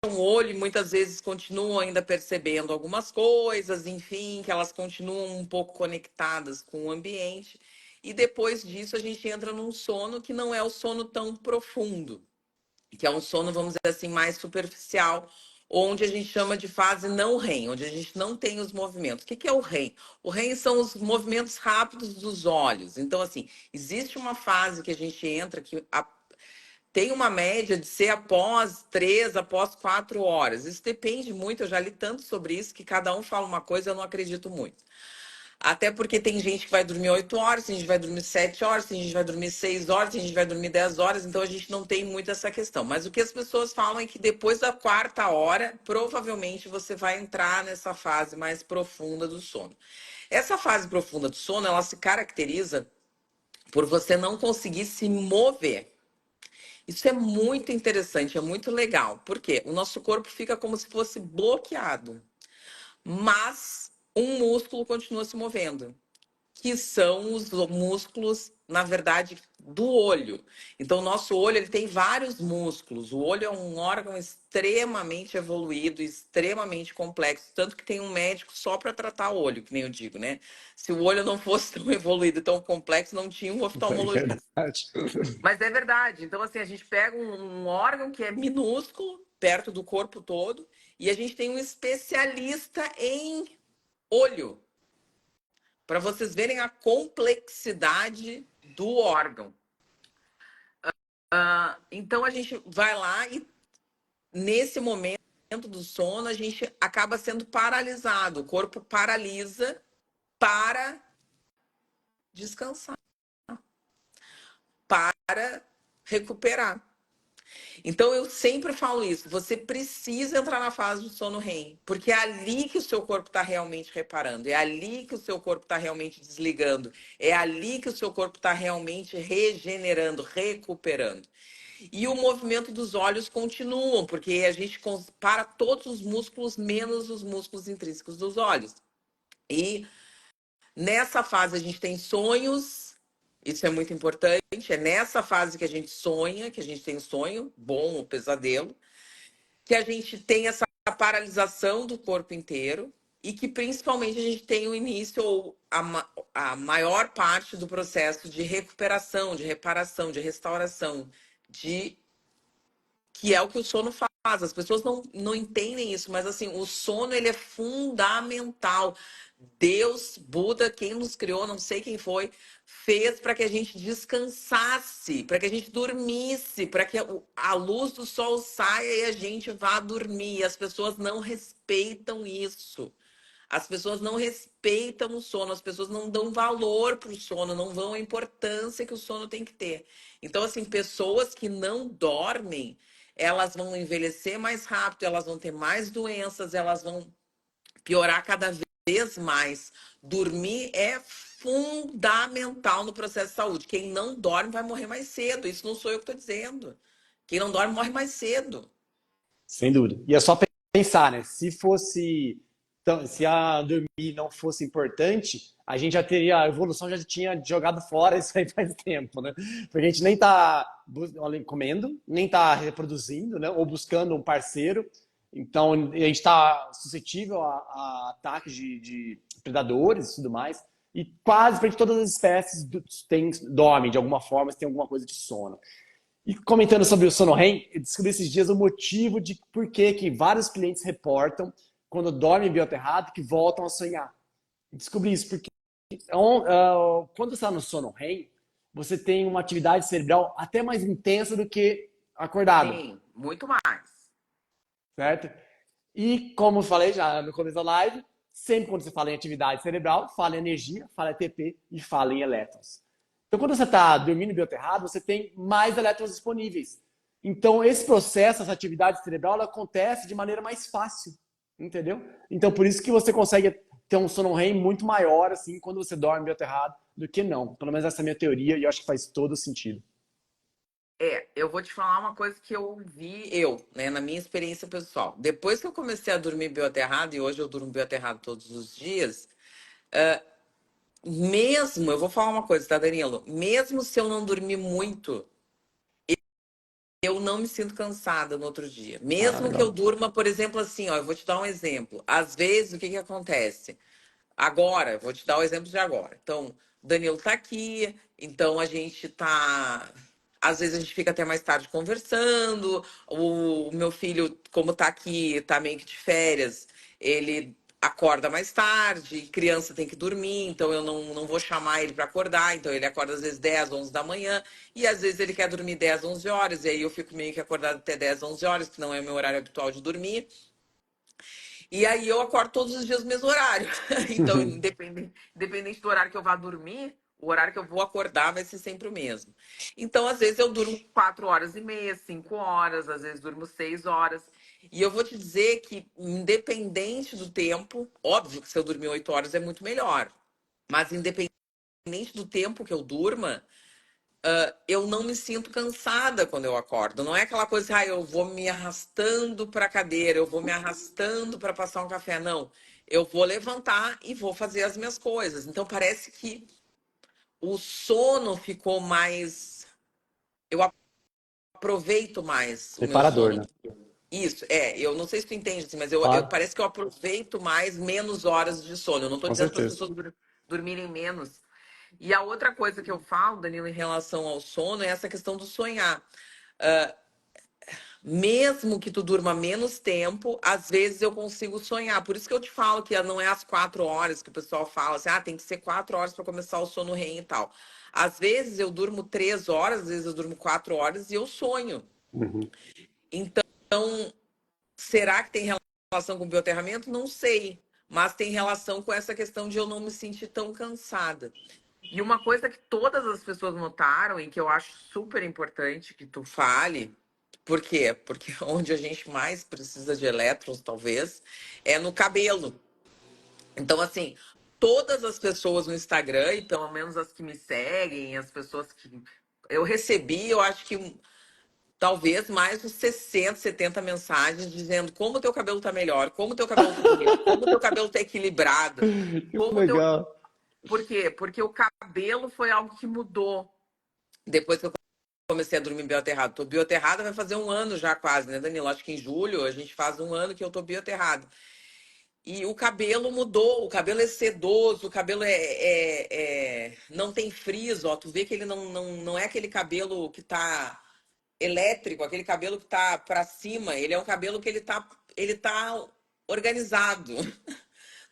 o olho e muitas vezes continuam ainda percebendo algumas coisas, enfim, que elas continuam um pouco conectadas com o ambiente. E depois disso a gente entra num sono que não é o sono tão profundo, que é um sono, vamos dizer assim, mais superficial, onde a gente chama de fase não REM, onde a gente não tem os movimentos. O que é o REM? O REM são os movimentos rápidos dos olhos. Então, assim, existe uma fase que a gente entra que tem uma média de ser após 3, após 4 horas. Isso depende muito, eu já li tanto sobre isso que cada um fala uma coisa, eu não acredito muito. Até porque tem gente que vai dormir 8 horas, tem gente que vai dormir 7 horas, tem gente que vai dormir 6 horas, tem gente que vai dormir 10 horas, então a gente não tem muito essa questão. Mas o que as pessoas falam é que depois da quarta hora, provavelmente você vai entrar nessa fase mais profunda do sono. Essa fase profunda do sono, ela se caracteriza por você não conseguir se mover. Isso é muito interessante, é muito legal. Por quê? O nosso corpo fica como se fosse bloqueado, mas um músculo continua se movendo, que são os músculos, na verdade, do olho. Então, o nosso olho ele tem vários músculos. O olho é um órgão extremamente evoluído, extremamente complexo. Tanto que tem um médico só para tratar o olho, que nem eu digo, né? Se o olho não fosse tão evoluído, tão complexo, não tinha um É oftalmologista. verdade. Mas é verdade. Então, assim, a gente pega um órgão que é minúsculo, perto do corpo todo, e a gente tem um especialista em olho, para vocês verem a complexidade do órgão. Então, a gente vai lá e, nesse momento do sono, a gente acaba sendo paralisado. O corpo paralisa para descansar, para recuperar. Então eu sempre falo isso, você precisa entrar na fase do sono REM, porque é ali que o seu corpo está realmente reparando, é ali que o seu corpo está realmente desligando, é ali que o seu corpo está realmente regenerando, recuperando. E o movimento dos olhos continuam, porque a gente para todos os músculos, menos os músculos intrínsecos dos olhos. E nessa fase a gente tem sonhos, isso é muito importante. É nessa fase que a gente sonha, que a gente tem sonho, bom ou pesadelo, que a gente tem essa paralisação do corpo inteiro e que principalmente a gente tem o início ou a maior parte do processo de recuperação, de reparação, de restauração, de que é o que o sono faz. As pessoas não entendem isso, mas assim, o sono ele é fundamental. Deus, Buda, quem nos criou, não sei quem foi, fez para que a gente descansasse, para que a gente dormisse, para que a luz do sol saia e a gente vá dormir. As pessoas não respeitam isso. As pessoas não respeitam o sono, as pessoas não dão valor para o sono, não dão a importância que o sono tem que ter. Então, assim, pessoas que não dormem, elas vão envelhecer mais rápido, elas vão ter mais doenças, elas vão piorar cada vez mais. Dormir é fundamental no processo de saúde. Quem não dorme vai morrer mais cedo. Isso não sou eu que estou dizendo. Quem não dorme morre mais cedo. Sem dúvida. E é só pensar, né? Se fosse, então, se a dormir não fosse importante, a gente já teria, a evolução já tinha jogado fora isso aí faz tempo, né? Porque a gente nem tá comendo, nem tá reproduzindo, né? Ou buscando um parceiro. Então, a gente está suscetível a ataques de predadores e tudo mais. E quase para todas as espécies dormem de alguma forma, se tem alguma coisa de sono. E comentando sobre o sono REM, eu descobri esses dias o motivo de por que vários clientes reportam quando dormem bioaterrado que voltam a sonhar. Descobri isso porque quando você está no sono REM, você tem uma atividade cerebral até mais intensa do que acordado, Sim, muito mais. certo? E como eu falei já no começo da live, sempre quando você fala em atividade cerebral, fala em energia, fala em ATP e fala em elétrons. Então, quando você está dormindo bioaterrado, você tem mais elétrons disponíveis. Então, esse processo, essa atividade cerebral, ela acontece de maneira mais fácil, entendeu? Então, por isso que você consegue ter um sono REM muito maior, assim, quando você dorme bioaterrado, do que não. Pelo menos essa é a minha teoria e eu acho que faz todo sentido. Eu vou te falar uma coisa que eu vi, né, na minha experiência pessoal. Depois que eu comecei a dormir bioaterrado, e hoje eu durmo bioaterrado todos os dias, mesmo, eu vou falar uma coisa, tá, Danilo? Mesmo se eu não dormir muito, eu não me sinto cansada no outro dia. Ah, Mesmo que eu legal. durma, por exemplo, assim, ó, eu vou te dar um exemplo. Às vezes, o que que acontece? Agora, vou te dar o exemplo de agora. Então, o Danilo tá aqui, então a gente tá. Às vezes a gente fica até mais tarde conversando. O meu filho, como tá aqui, tá meio que de férias, ele acorda mais tarde, criança tem que dormir, então eu não vou chamar ele para acordar, então ele acorda às vezes 10, 11 da manhã, e às vezes ele quer dormir 10, 11 horas, e aí eu fico meio que acordado até 10, 11 horas, que não é o meu horário habitual de dormir. E aí eu acordo todos os dias no mesmo horário. Então, independente do horário que eu vá dormir, o horário que eu vou acordar vai ser sempre o mesmo. Então, às vezes eu durmo 4 horas e meia, 5 horas, às vezes durmo 6 horas. E eu vou te dizer que, independente do tempo, óbvio que se eu dormir 8 horas é muito melhor. Mas independente do tempo que eu durma, eu não me sinto cansada quando eu acordo. Não é aquela coisa, eu vou me arrastando para a cadeira, eu vou me arrastando para passar um café. Não. Eu vou levantar e vou fazer as minhas coisas. Então parece que o sono ficou mais eu aproveito mais o meu Reparador, sono. né? Isso, eu não sei se tu entende, assim, mas Claro, parece que eu aproveito mais menos horas de sono. Eu não tô com dizendo para as certeza. pessoas dormirem menos. E a outra coisa que eu falo, Danilo, em relação ao sono, é essa questão do sonhar. Mesmo que tu durma menos tempo, às vezes eu consigo sonhar. Por isso que eu te falo que não é às 4 horas que o pessoal fala assim, tem que ser 4 horas para começar o sono REM e tal. Às vezes eu durmo 3 horas, às vezes eu durmo 4 horas e eu sonho. Uhum. Então, será que tem relação com o bioaterramento? Não sei. Mas tem relação com essa questão de eu não me sentir tão cansada. E uma coisa que todas as pessoas notaram e que eu acho super importante que tu fale, por quê? Porque onde a gente mais precisa de elétrons, talvez, é no cabelo. Então, assim, todas as pessoas no Instagram, e pelo menos as que me seguem, as pessoas que eu recebi, eu acho que talvez mais de 60, 70 mensagens dizendo como o teu cabelo tá melhor, como o teu cabelo tá bonito, como o teu cabelo tá equilibrado, Que como o teu... legal. Por quê? Porque o cabelo foi algo que mudou depois que eu comecei a dormir bioaterrado. Tô bioaterrada vai fazer um ano já quase, né, Danilo? Acho que em julho a gente faz um ano que eu tô bioaterrada. E o cabelo mudou, o cabelo é sedoso, o cabelo não tem frizz, ó. Tu vê que ele não é aquele cabelo que tá elétrico, aquele cabelo que tá pra cima. Ele é um cabelo que ele tá organizado.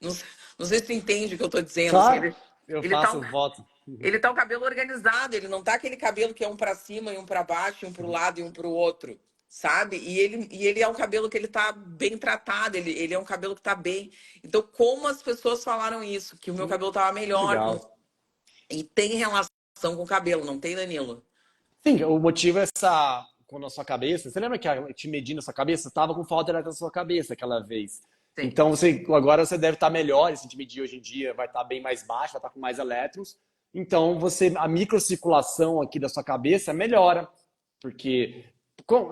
Não, não sei se tu entende o que eu tô dizendo, assim. Claro, Ele, eu ele tá faço voto. ele tá o cabelo organizado, ele não tá aquele cabelo que é um pra cima e um pra baixo, e um pro lado e um pro outro, sabe? E ele é um cabelo que ele tá bem tratado, ele é um cabelo que tá bem. Então, como as pessoas falaram isso, que o meu cabelo tava melhor, Legal. e tem relação com o cabelo, não tem, Danilo? Sim, o motivo é essa. Com a sua cabeça. Você lembra que te medindo a sua cabeça? Você estava com falta de ar na sua cabeça aquela vez. Sim. Então, agora você deve estar melhor. Esse te medir hoje em dia vai estar bem mais baixo, vai estar com mais elétrons. Então, a microcirculação aqui da sua cabeça melhora. Porque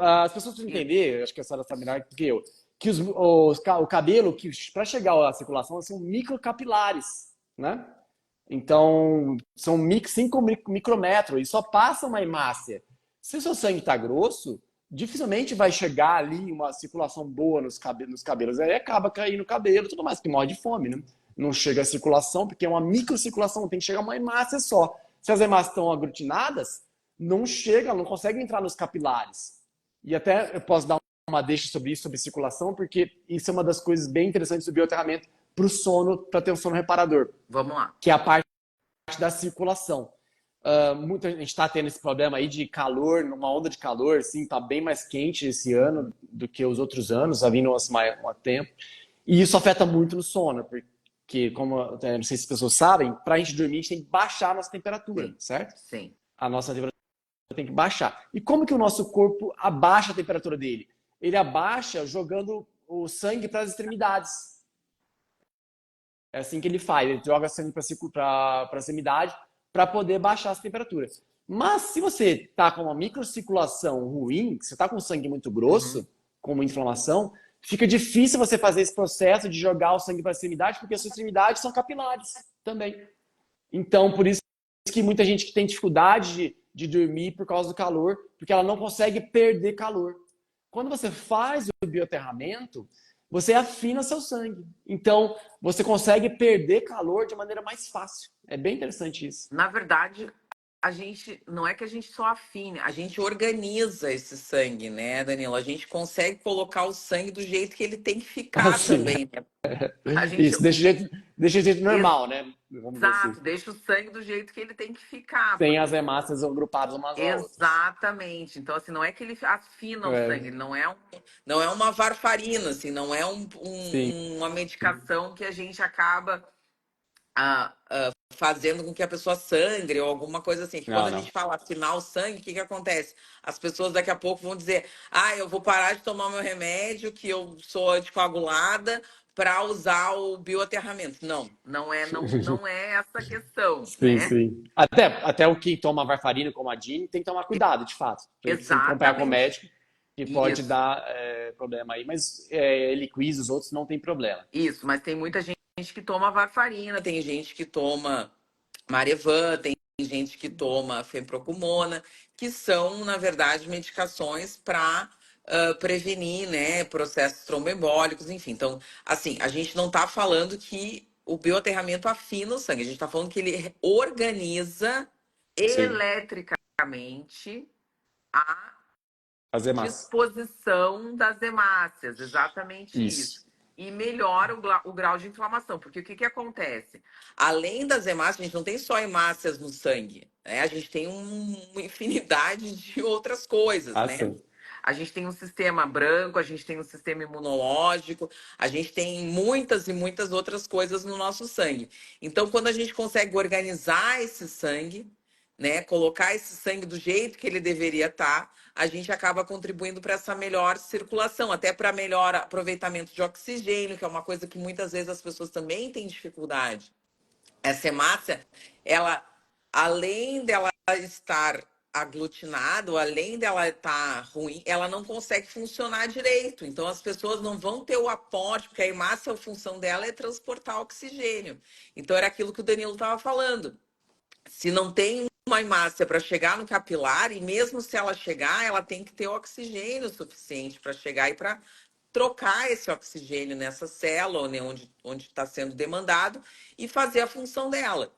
as pessoas precisam entender, acho que a senhora sabe melhor do que eu, que o cabelo, que para chegar à circulação, são microcapilares, né? Então, são 5 micrômetros e só passa uma hemácia. Se o seu sangue está grosso, dificilmente vai chegar ali uma circulação boa nos cabelos. Aí acaba caindo o cabelo, tudo mais, que morre de fome, né? Não chega a circulação, porque é uma microcirculação, tem que chegar uma hemácia só. Se as hemácias estão aglutinadas, não chega, não consegue entrar nos capilares. E até eu posso dar uma deixa sobre isso, sobre circulação, porque isso é uma das coisas bem interessantes do bioterramento para o sono, para ter um sono reparador, Vamos lá. que é a parte da circulação. Muita gente está tendo esse problema aí de calor, numa onda de calor, assim, tá bem mais quente esse ano do que os outros anos, tá vindo há tempo. E isso afeta muito no sono, porque, como não sei se as pessoas sabem, para a gente dormir, a gente tem que baixar a nossa temperatura, Sim, certo? sim. A nossa temperatura tem que baixar. E como que o nosso corpo abaixa a temperatura dele? Ele abaixa jogando o sangue para as extremidades. É assim que ele faz, ele joga sangue para a extremidade para poder baixar as temperaturas. Mas se você está com uma microcirculação ruim, se você está com sangue muito Uhum. grosso, com uma inflamação, fica difícil você fazer esse processo de jogar o sangue para a extremidade, porque as suas extremidades são capilares também. Então, por isso que muita gente que tem dificuldade de dormir por causa do calor, porque ela não consegue perder calor. Quando você faz o bioaterramento, você afina seu sangue. Então, você consegue perder calor de maneira mais fácil. É bem interessante isso. Na verdade, a gente não é que a gente só afine, a gente organiza esse sangue, né, Danilo? A gente consegue colocar o sangue do jeito que ele tem que ficar Assim, também, né? A gente, isso, deixa o jeito normal, né? Vamos dizer assim. exato, deixa o sangue do jeito que ele tem que ficar, Sem as porque hemácias agrupadas umas às outras. exatamente. Então, assim, não é que ele afina o sangue, É, ele não é uma varfarina, assim, não é sim. uma medicação que a gente acaba fazendo com que a pessoa sangre ou alguma coisa assim. Que quando Não, a gente não. fala afinar o sangue, o que que acontece? As pessoas daqui a pouco vão dizer: eu vou parar de tomar meu remédio, que eu sou anticoagulada, para usar o bioaterramento. Não, não é essa questão, Sim, né? sim. Até o que toma varfarina, como a Jean, tem que tomar cuidado, de fato. Tem que sempre acompanhar com o Exatamente. médico, que pode Isso, dar problema aí. Mas Eliquis, os outros, não tem problema. mas tem muita gente que toma varfarina, tem gente que toma Marevan, tem gente que toma fenprocumona, que são, na verdade, medicações para prevenir, né, processos tromboembólicos, enfim. Então, assim, a gente não está falando que o bioaterramento afina o sangue, a gente está falando que ele organiza Sim, eletricamente a fazer massa. disposição das hemácias, exatamente isso. Isso. E melhora o grau de inflamação, porque o que acontece? Além das hemácias, a gente não tem só hemácias no sangue, né? A gente tem uma infinidade de outras coisas, Ah, né? sim. A gente tem um sistema branco, a gente tem um sistema imunológico, a gente tem muitas e muitas outras coisas no nosso sangue. Então, quando a gente consegue organizar esse sangue, né, colocar esse sangue do jeito que ele deveria estar, a gente acaba contribuindo para essa melhor circulação, até para melhor aproveitamento de oxigênio, que é uma coisa que muitas vezes as pessoas também têm dificuldade. Essa hemácia, ela, além dela estar aglutinada, ou além dela estar ruim, ela não consegue funcionar direito. Então as pessoas não vão ter o aporte, porque a hemácia, a função dela é transportar oxigênio. Então era aquilo que o Danilo estava falando. Se não tem uma hemácia para chegar no capilar, e mesmo se ela chegar, ela tem que ter oxigênio suficiente para chegar e para trocar esse oxigênio nessa célula, né, onde está sendo demandado, e fazer a função dela.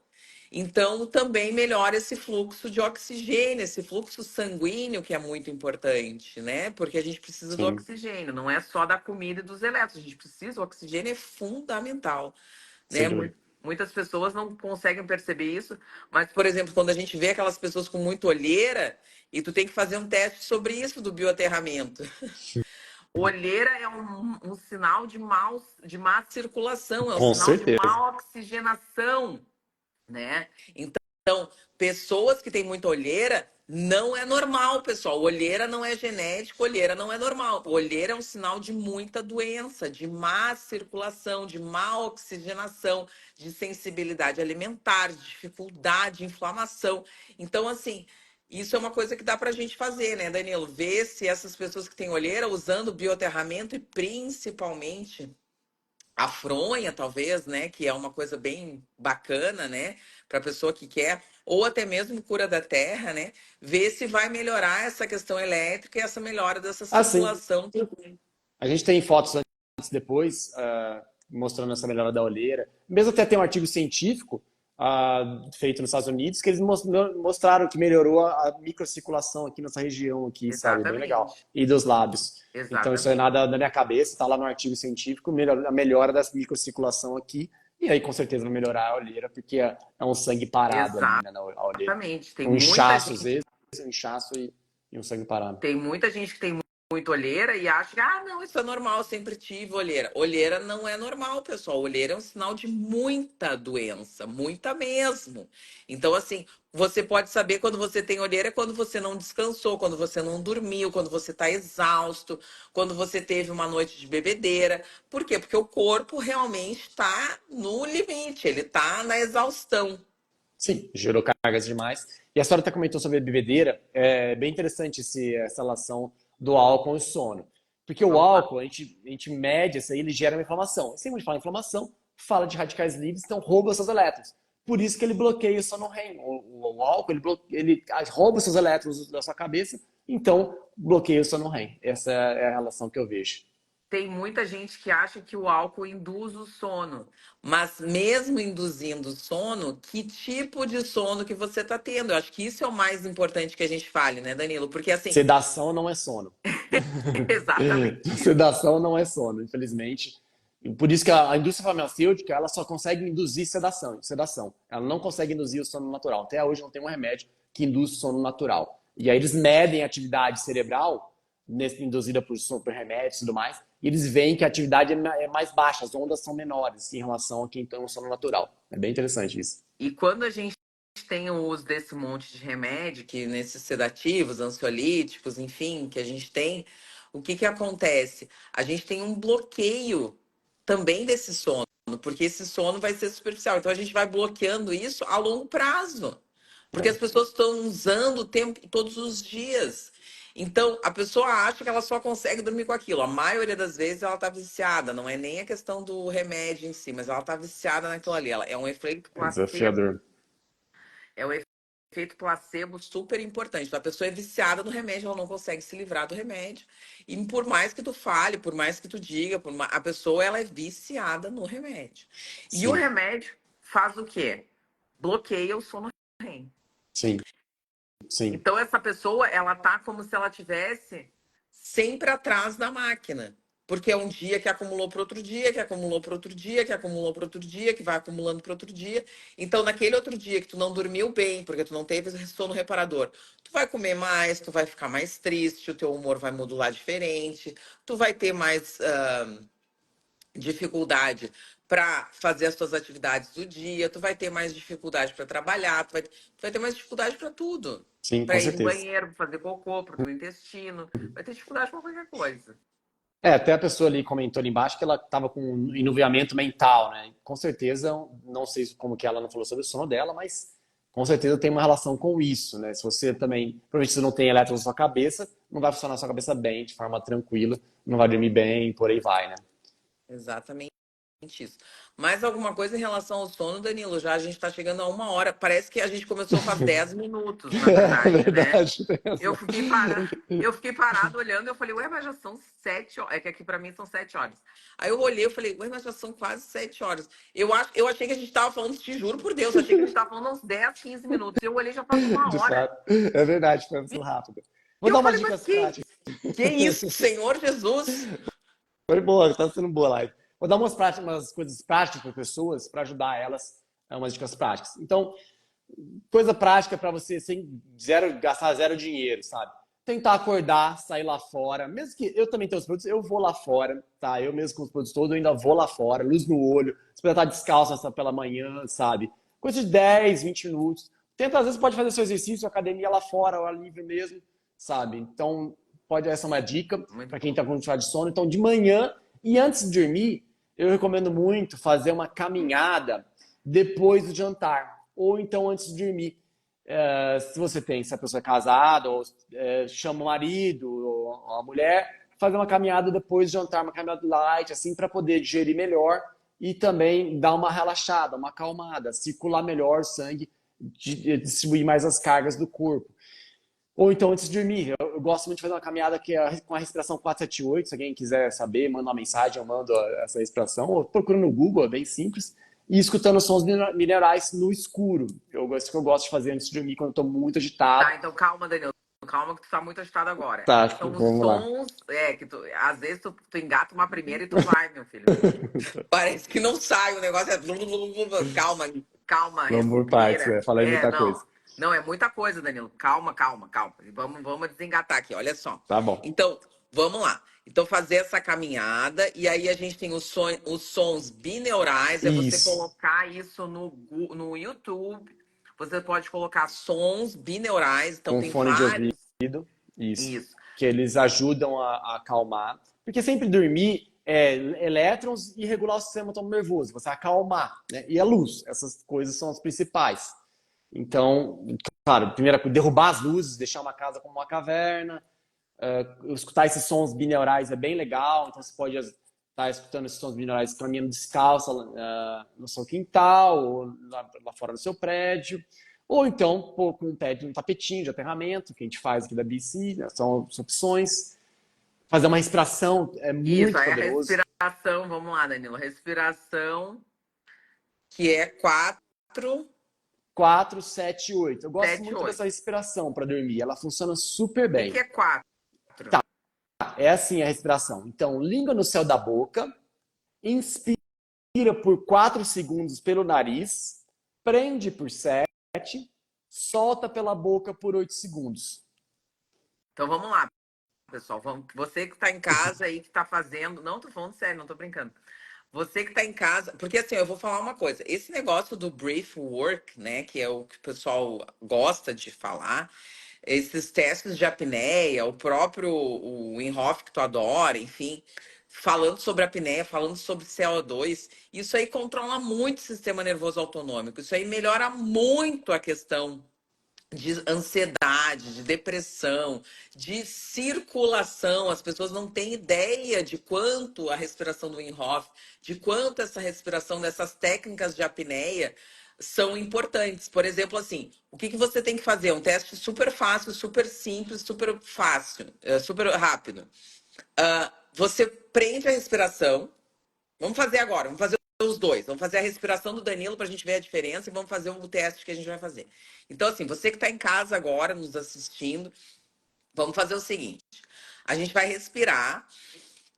Então, também melhora esse fluxo de oxigênio, esse fluxo sanguíneo, que é muito importante, né? Porque a gente precisa do Sim, oxigênio, não é só da comida e dos elétrons, a gente precisa, o oxigênio é fundamental, sem né? dúvida. Muitas pessoas não conseguem perceber isso, mas, por exemplo, quando a gente vê aquelas pessoas com muita olheira, e tu tem que fazer um teste sobre isso do bioaterramento. Olheira é um sinal de má circulação, é um Com sinal de certeza. má oxigenação, né? Então, pessoas que têm muita olheira não é normal, pessoal. Olheira não é genético, olheira não é normal. Olheira é um sinal de muita doença, de má circulação, de má oxigenação, de sensibilidade alimentar, de dificuldade, inflamação. Então, assim, isso é uma coisa que dá para a gente fazer, né, Danilo? Ver se essas pessoas que têm olheira usando bioaterramento e principalmente a fronha, talvez, né, que é uma coisa bem bacana, né, para a pessoa que quer, ou até mesmo cura da terra, né, ver se vai melhorar essa questão elétrica e essa melhora dessa Ah, sim. circulação. A gente tem fotos antes e depois, mostrando essa melhora da olheira. Mesmo até tem um artigo científico feito nos Estados Unidos que eles mostraram que melhorou a microcirculação aqui nessa região aqui, sabe? Bem legal. Exatamente, E dos lábios. Então isso é exatamente, nada da minha cabeça, está lá no artigo científico, a melhora da microcirculação aqui. E aí com certeza vai melhorar a olheira, porque é um sangue parado ali, né, na olheira. exatamente. Um inchaço às vezes, um inchaço e um sangue parado. Tem muita gente que tem muita olheira e acha que, ah, não, isso é normal, eu sempre tive olheira. Olheira não é normal, pessoal. Olheira é um sinal de muita doença, muita mesmo. Então, assim, você pode saber quando você tem olheira é quando você não descansou, quando você não dormiu, quando você está exausto, quando você teve uma noite de bebedeira. Por quê? Porque o corpo realmente está no limite, ele está na exaustão. Sim, gerou cargas demais. E a senhora até comentou sobre a bebedeira. É bem interessante essa relação do álcool e sono. Porque o Vamos lá. álcool, a gente mede isso aí, ele gera uma inflamação. E se a gente fala em inflamação, fala de radicais livres, então rouba seus elétrons. Por isso que ele bloqueia o sono REM. O álcool, ele rouba seus elétrons da sua cabeça, então bloqueia o sono REM. Essa é a relação que eu vejo. Tem muita gente que acha que o álcool induz o sono, mas mesmo induzindo o sono, que tipo de sono que você está tendo? Eu acho que isso é o mais importante que a gente fale, né, Danilo? Porque assim, Sedação não é sono. exatamente isso. Sedação não é sono, infelizmente. E por isso que a indústria farmacêutica ela só consegue induzir sedação. Ela não consegue induzir o sono natural. Até hoje não tem um remédio que induz o sono natural. E aí eles medem a atividade cerebral induzida por remédios e tudo mais, e eles veem que a atividade é mais baixa, as ondas são menores em relação a quem tem um sono natural. É bem interessante isso. E quando a gente tem o uso desse monte de remédio, que nesses sedativos, ansiolíticos, enfim, que a gente tem, o que que acontece? A gente tem um bloqueio também desse sono, porque esse sono vai ser superficial. Então a gente vai bloqueando isso a longo prazo, porque as É, pessoas estão usando o tempo todos os dias. Então a pessoa acha que ela só consegue dormir com aquilo. A maioria das vezes ela está viciada, não é nem a questão do remédio em si, mas ela está viciada naquilo ali. Ela, é um efeito é placebo, desafiador. é o efeito placebo super importante. Então, a pessoa é viciada no remédio, ela não consegue se livrar do remédio. E por mais que tu fale, por mais que tu diga, a pessoa ela é viciada no remédio. E o Sim, remédio faz o quê? Bloqueia o sono REM. sim, sim, Então essa pessoa, ela tá como se ela tivesse sempre atrás da máquina. Porque é um dia que acumulou para outro dia, que acumulou para outro dia, que acumulou para outro dia, que vai acumulando para outro dia. Então, naquele outro dia que tu não dormiu bem, porque tu não teve sono reparador, tu vai comer mais, tu vai ficar mais triste, o teu humor vai modular diferente, tu vai ter mais dificuldade para fazer as tuas atividades do dia, tu vai ter mais dificuldade para trabalhar, tu vai ter mais dificuldade para tudo. sim, com Para ir no certeza. banheiro, pra fazer cocô, pro teu intestino. Vai ter dificuldade para qualquer coisa. É, até a pessoa ali comentou ali embaixo que ela estava com um enuviamento mental, né? Com certeza, não sei como que ela não falou sobre o sono dela, mas com certeza tem uma relação com isso, né? Se você também, provavelmente você não tem elétrons na sua cabeça, não vai funcionar a sua cabeça bem, de forma tranquila, não vai dormir bem, por aí vai, né? Exatamente isso. Mais alguma coisa em relação ao sono, Danilo? Já a gente está chegando a 1 hora. Parece que a gente começou faz 10 minutos, na É verdade, né? verdade, tem Eu razão. fiquei parado, eu fiquei parado olhando, eu falei, ué, mas já são 7 horas. É que aqui pra mim são 7 horas. Aí eu olhei, eu falei, ué, mas já são quase 7 horas. Eu achei que a gente tava falando, te juro por Deus, eu achei que a gente tava falando uns 10, 15 minutos. Eu olhei, já faz uma De hora. fato, é verdade, foi muito rápido. E Vou eu dar umas falei, mas dicas práticas. que isso, Senhor Jesus? Foi boa, tá sendo boa a live. Vou dar umas coisas práticas para pessoas, para ajudar elas, umas dicas práticas. Então, coisa prática para você sem gastar zero dinheiro, sabe? Tentar acordar, sair lá fora. Mesmo que eu também tenho os produtos, eu vou lá fora, tá? Eu mesmo com os produtos todos, eu ainda vou lá fora, luz no olho, se estar descalço pela manhã, sabe? Coisa de 10, 20 minutos. Tenta, às vezes, pode fazer seu exercício, academia lá fora, ao ar livre mesmo, sabe? Então, essa é uma dica Muito para quem bom. está com dificuldade de sono. Então, de manhã e antes de dormir, eu recomendo muito fazer uma caminhada depois do jantar ou então antes de dormir. Se a pessoa é casada, ou chama o marido ou a mulher, fazer uma caminhada depois de jantar, uma caminhada light, assim, para poder digerir melhor e também dar uma relaxada, uma acalmada, circular melhor o sangue, distribuir mais as cargas do corpo. Ou então antes de dormir. Eu gosto muito de fazer uma caminhada que é com a respiração 478. Se alguém quiser saber, manda uma mensagem, eu mando essa respiração. Ou procura no Google, é bem simples. E escutando sons minerais no escuro. Isso que eu gosto de fazer antes de dormir, quando eu estou muito agitado. Tá, então calma, Danilo. Calma que tu tá muito agitado agora. Tá, São os vamos lá. sons, que tu, às vezes tu engata uma primeira e tu vai, meu filho. Parece que não sai, o negócio é. Calma, calma, Vamos por partes, respira. falei muita Não. coisa. Não, é muita coisa, Danilo. Calma, calma, calma. Vamos desengatar aqui, olha só. Tá bom. Então, vamos lá. Então, fazer essa caminhada, e aí a gente tem os sons bineurais, é você Isso. colocar isso no YouTube. Você pode colocar sons bineurais, então Com tem fone de vários. ouvido. Isso. Isso. Que eles ajudam a acalmar. Porque sempre dormir é elétrons e regular o sistema autônomo nervoso. Você acalmar, né? E a luz. Essas coisas são as principais. Então, claro, primeira coisa, derrubar as luzes, deixar uma casa como uma caverna. Escutar esses sons binaurais é bem legal. Então, você pode estar escutando esses sons binaurais caminhando descalço no seu quintal ou lá fora no seu prédio. Ou então, pôr com um tapetinho de aterramento, que a gente faz aqui da BC, né? São as opções. Fazer uma respiração é Isso, muito aí a poderoso. respiração, vamos lá, Danilo. Respiração, que é 4, 4, 7, 8. Eu gosto 7, muito dessa 8. respiração para dormir. Ela funciona super O que, que bem. é 4? É assim a respiração. Então, língua no céu da boca, inspira por 4 segundos pelo nariz, prende por 7, solta pela boca por 8 segundos. Então vamos lá, pessoal. Você que está em casa aí, que está fazendo. Não, tô falando sério, não tô brincando. Você que está em casa. Porque assim, eu vou falar uma coisa. Esse negócio do brief work, né? Que é o que o pessoal gosta de falar. Esses testes de apneia, o próprio o Wim Hof que tu adora, enfim, falando sobre apneia, falando sobre CO2, isso aí controla muito o sistema nervoso autonômico, isso aí melhora muito a questão de ansiedade, de depressão, de circulação. As pessoas não têm ideia de quanto a respiração do Wim Hof, de quanto essa respiração dessas técnicas de apneia são importantes. Por exemplo, assim, o que você tem que fazer? Um teste super fácil, super simples, super fácil, super rápido. Você prende a respiração. Vamos fazer agora, vamos fazer os dois. Vamos fazer a respiração do Danilo para a gente ver a diferença e vamos fazer o teste que a gente vai fazer. Então, assim, você que está em casa agora, nos assistindo, vamos fazer o seguinte: a gente vai respirar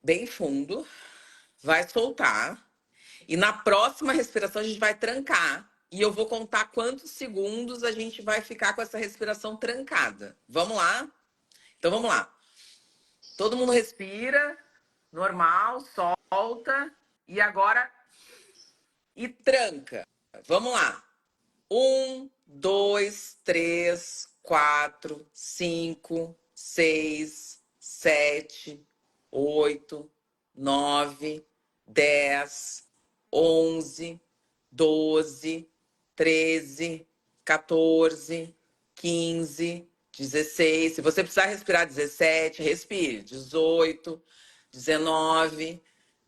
bem fundo, vai soltar, e na próxima respiração a gente vai trancar. E eu vou contar quantos segundos a gente vai ficar com essa respiração trancada. Vamos lá? Então vamos lá. Todo mundo respira, normal, solta. E agora, e tranca. Vamos lá. 1, 2, 3, 4, 5, 6, 7, 8, 9, 10, 11, 12, 13, 14, 15, 16. Se você precisar respirar 17, respire. 18, 19,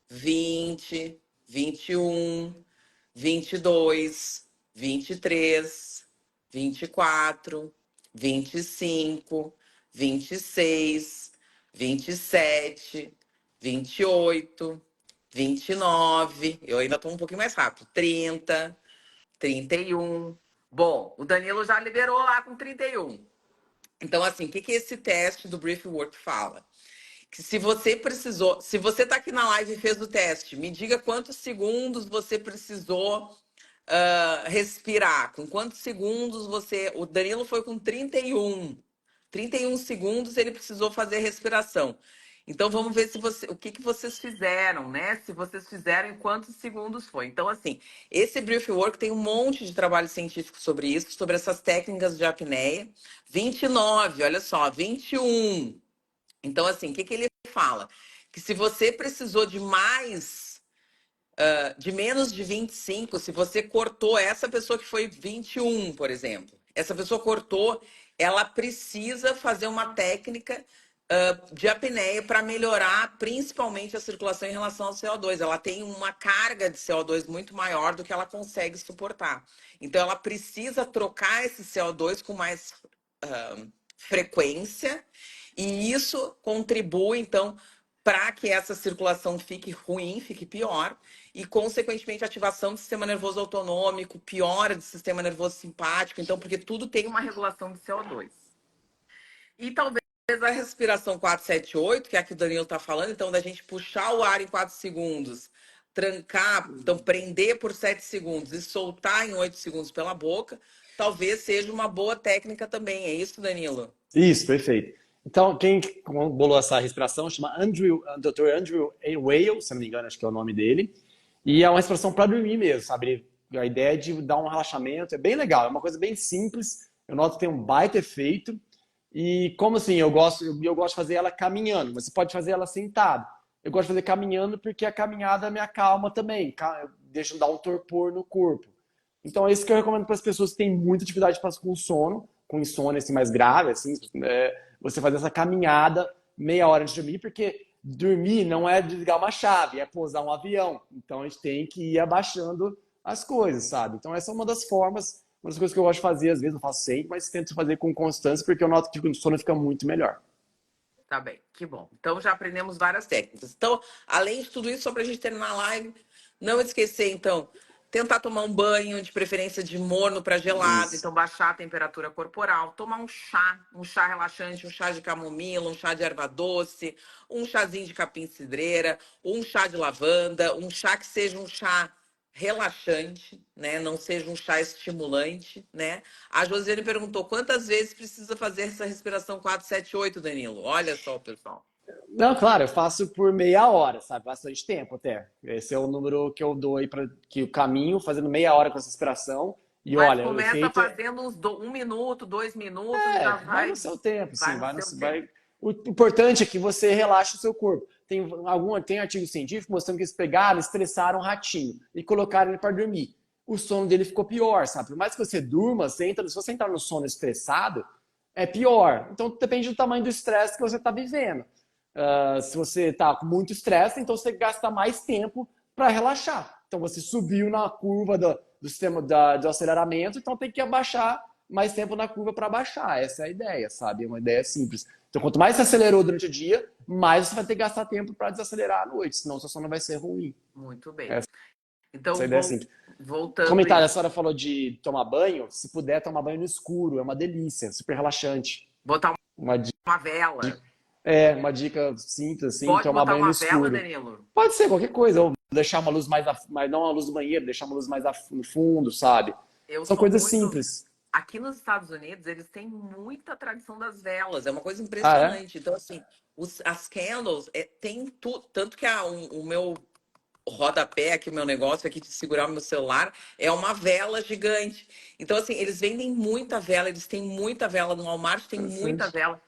20, 21, 22, 23, 24, 25, 26, 27, 28, 29. Eu ainda estou um pouquinho mais rápido. 30, 31. Bom, o Danilo já liberou lá com 31. Então, assim, o que esse teste do Brief Work fala? Que se você precisou, se você está aqui na live e fez o teste, me diga quantos segundos você precisou respirar. Com quantos segundos você. O Danilo foi com 31. 31 segundos ele precisou fazer respiração. Então vamos ver se você, o que vocês fizeram, né? Se vocês fizeram em quantos segundos foi. Então, assim, esse Brief Work tem um monte de trabalho científico sobre isso, sobre essas técnicas de apneia. 29, olha só, 21. Então, assim, o que ele fala? Que se você precisou de mais, de menos de 25, se você cortou essa pessoa que foi 21, por exemplo, essa pessoa cortou, ela precisa fazer uma técnica de apneia para melhorar principalmente a circulação em relação ao CO2. Ela tem uma carga de CO2 muito maior do que ela consegue suportar. Então, ela precisa trocar esse CO2 com mais frequência, e isso contribui, então, para que essa circulação fique ruim, fique pior, e, consequentemente, ativação do sistema nervoso autonômico, piora do sistema nervoso simpático, então, porque tudo tem uma regulação de CO2. E talvez a respiração 478, que é a que o Danilo está falando, então, da gente puxar o ar em 4 segundos, trancar, então, prender por 7 segundos e soltar em 8 segundos pela boca, talvez seja uma boa técnica também. É isso, Danilo? Isso, perfeito. Então, quem bolou essa respiração chama Dr. Andrew A. Weil, se não me engano, acho que é o nome dele. E é uma respiração para dormir mesmo, sabe? A ideia é de dar um relaxamento, é bem legal, é uma coisa bem simples. Eu noto que tem um baita efeito. E como assim, eu gosto de fazer ela caminhando, mas você pode fazer ela sentado. Eu gosto de fazer caminhando porque a caminhada me acalma também, deixa dar um torpor no corpo. Então é isso que eu recomendo para as pessoas que têm muita dificuldade com sono, com insônia assim, mais grave, assim, você fazer essa caminhada meia hora antes de dormir, porque dormir não é desligar uma chave, é pousar um avião. Então a gente tem que ir abaixando as coisas, sabe? Então essa é uma das formas, uma das coisas que eu gosto de fazer, às vezes não faço sempre, mas tento fazer com constância, porque eu noto que o sono fica muito melhor. Tá bem, que bom. Então já aprendemos várias técnicas. Então, além de tudo isso, só para a gente terminar a live, não esquecer, então, tentar tomar um banho, de preferência de morno para gelado, Isso. então baixar a temperatura corporal, tomar um chá relaxante, um chá de camomila, um chá de erva doce, um chazinho de capim-cidreira, um chá de lavanda, um chá que seja um chá relaxante, né? Não seja um chá estimulante, né? A Josiane perguntou quantas vezes precisa fazer essa respiração 478, Danilo? Olha só, pessoal. Não, claro, eu faço por meia hora, sabe? Bastante tempo até. Esse é o número que eu dou aí para que o caminho, fazendo meia hora com essa respiração. E Mas olha, o começa efeito fazendo uns 1 minuto, 2 minutos e já vai no seu tempo, vai sim, no vai no, seu tempo. vai. O importante é que você relaxe o seu corpo. Tem artigo científico mostrando que eles pegaram, estressaram um ratinho e colocaram ele para dormir. O sono dele ficou pior, sabe? Por mais que você durma, se você entrar no sono estressado, é pior. Então depende do tamanho do estresse que você está vivendo. Se você está com muito estresse, então você gasta mais tempo para relaxar. Então você subiu na curva do sistema do aceleramento, então tem que abaixar mais tempo na curva para baixar. Essa é a ideia, sabe? É uma ideia simples. Então, quanto mais você acelerou durante o dia, mais você vai ter que gastar tempo para desacelerar à noite, senão sua sono vai ser ruim. Muito bem. Essa é a Então, ideia simples. voltando Comentário, a isso. senhora falou de tomar banho. Se puder, tomar banho no escuro. É uma delícia, super relaxante. Botar Uma, di- uma vela. uma dica simples, assim, Pode tomar botar banho no uma vela, escuro. Danilo? Pode ser qualquer coisa, ou deixar uma luz mas não a luz do banheiro, deixar uma luz no fundo, sabe? Eu São sou coisas muito. simples. Aqui nos Estados Unidos, eles têm muita tradição das velas. É uma coisa Ah, é? impressionante. Então, assim, as candles, tem tudo. Tanto que o meu rodapé aqui, o meu negócio aqui de segurar o meu celular, é uma vela gigante. Então, assim, eles vendem muita vela, eles têm muita vela no Walmart, tem muita Interessante. vela.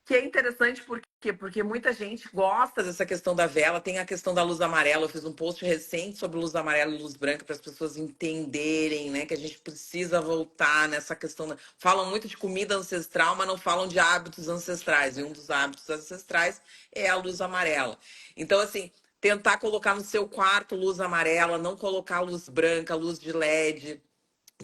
Que é interessante por quê? Porque muita gente gosta dessa questão da vela, tem a questão da luz amarela. Eu fiz um post recente sobre luz amarela e luz branca para as pessoas entenderem, né, que a gente precisa voltar nessa questão. Falam muito de comida ancestral, mas não falam de hábitos ancestrais. E um dos hábitos ancestrais é a luz amarela. Então, assim, tentar colocar no seu quarto luz amarela, não colocar luz branca, luz de LED.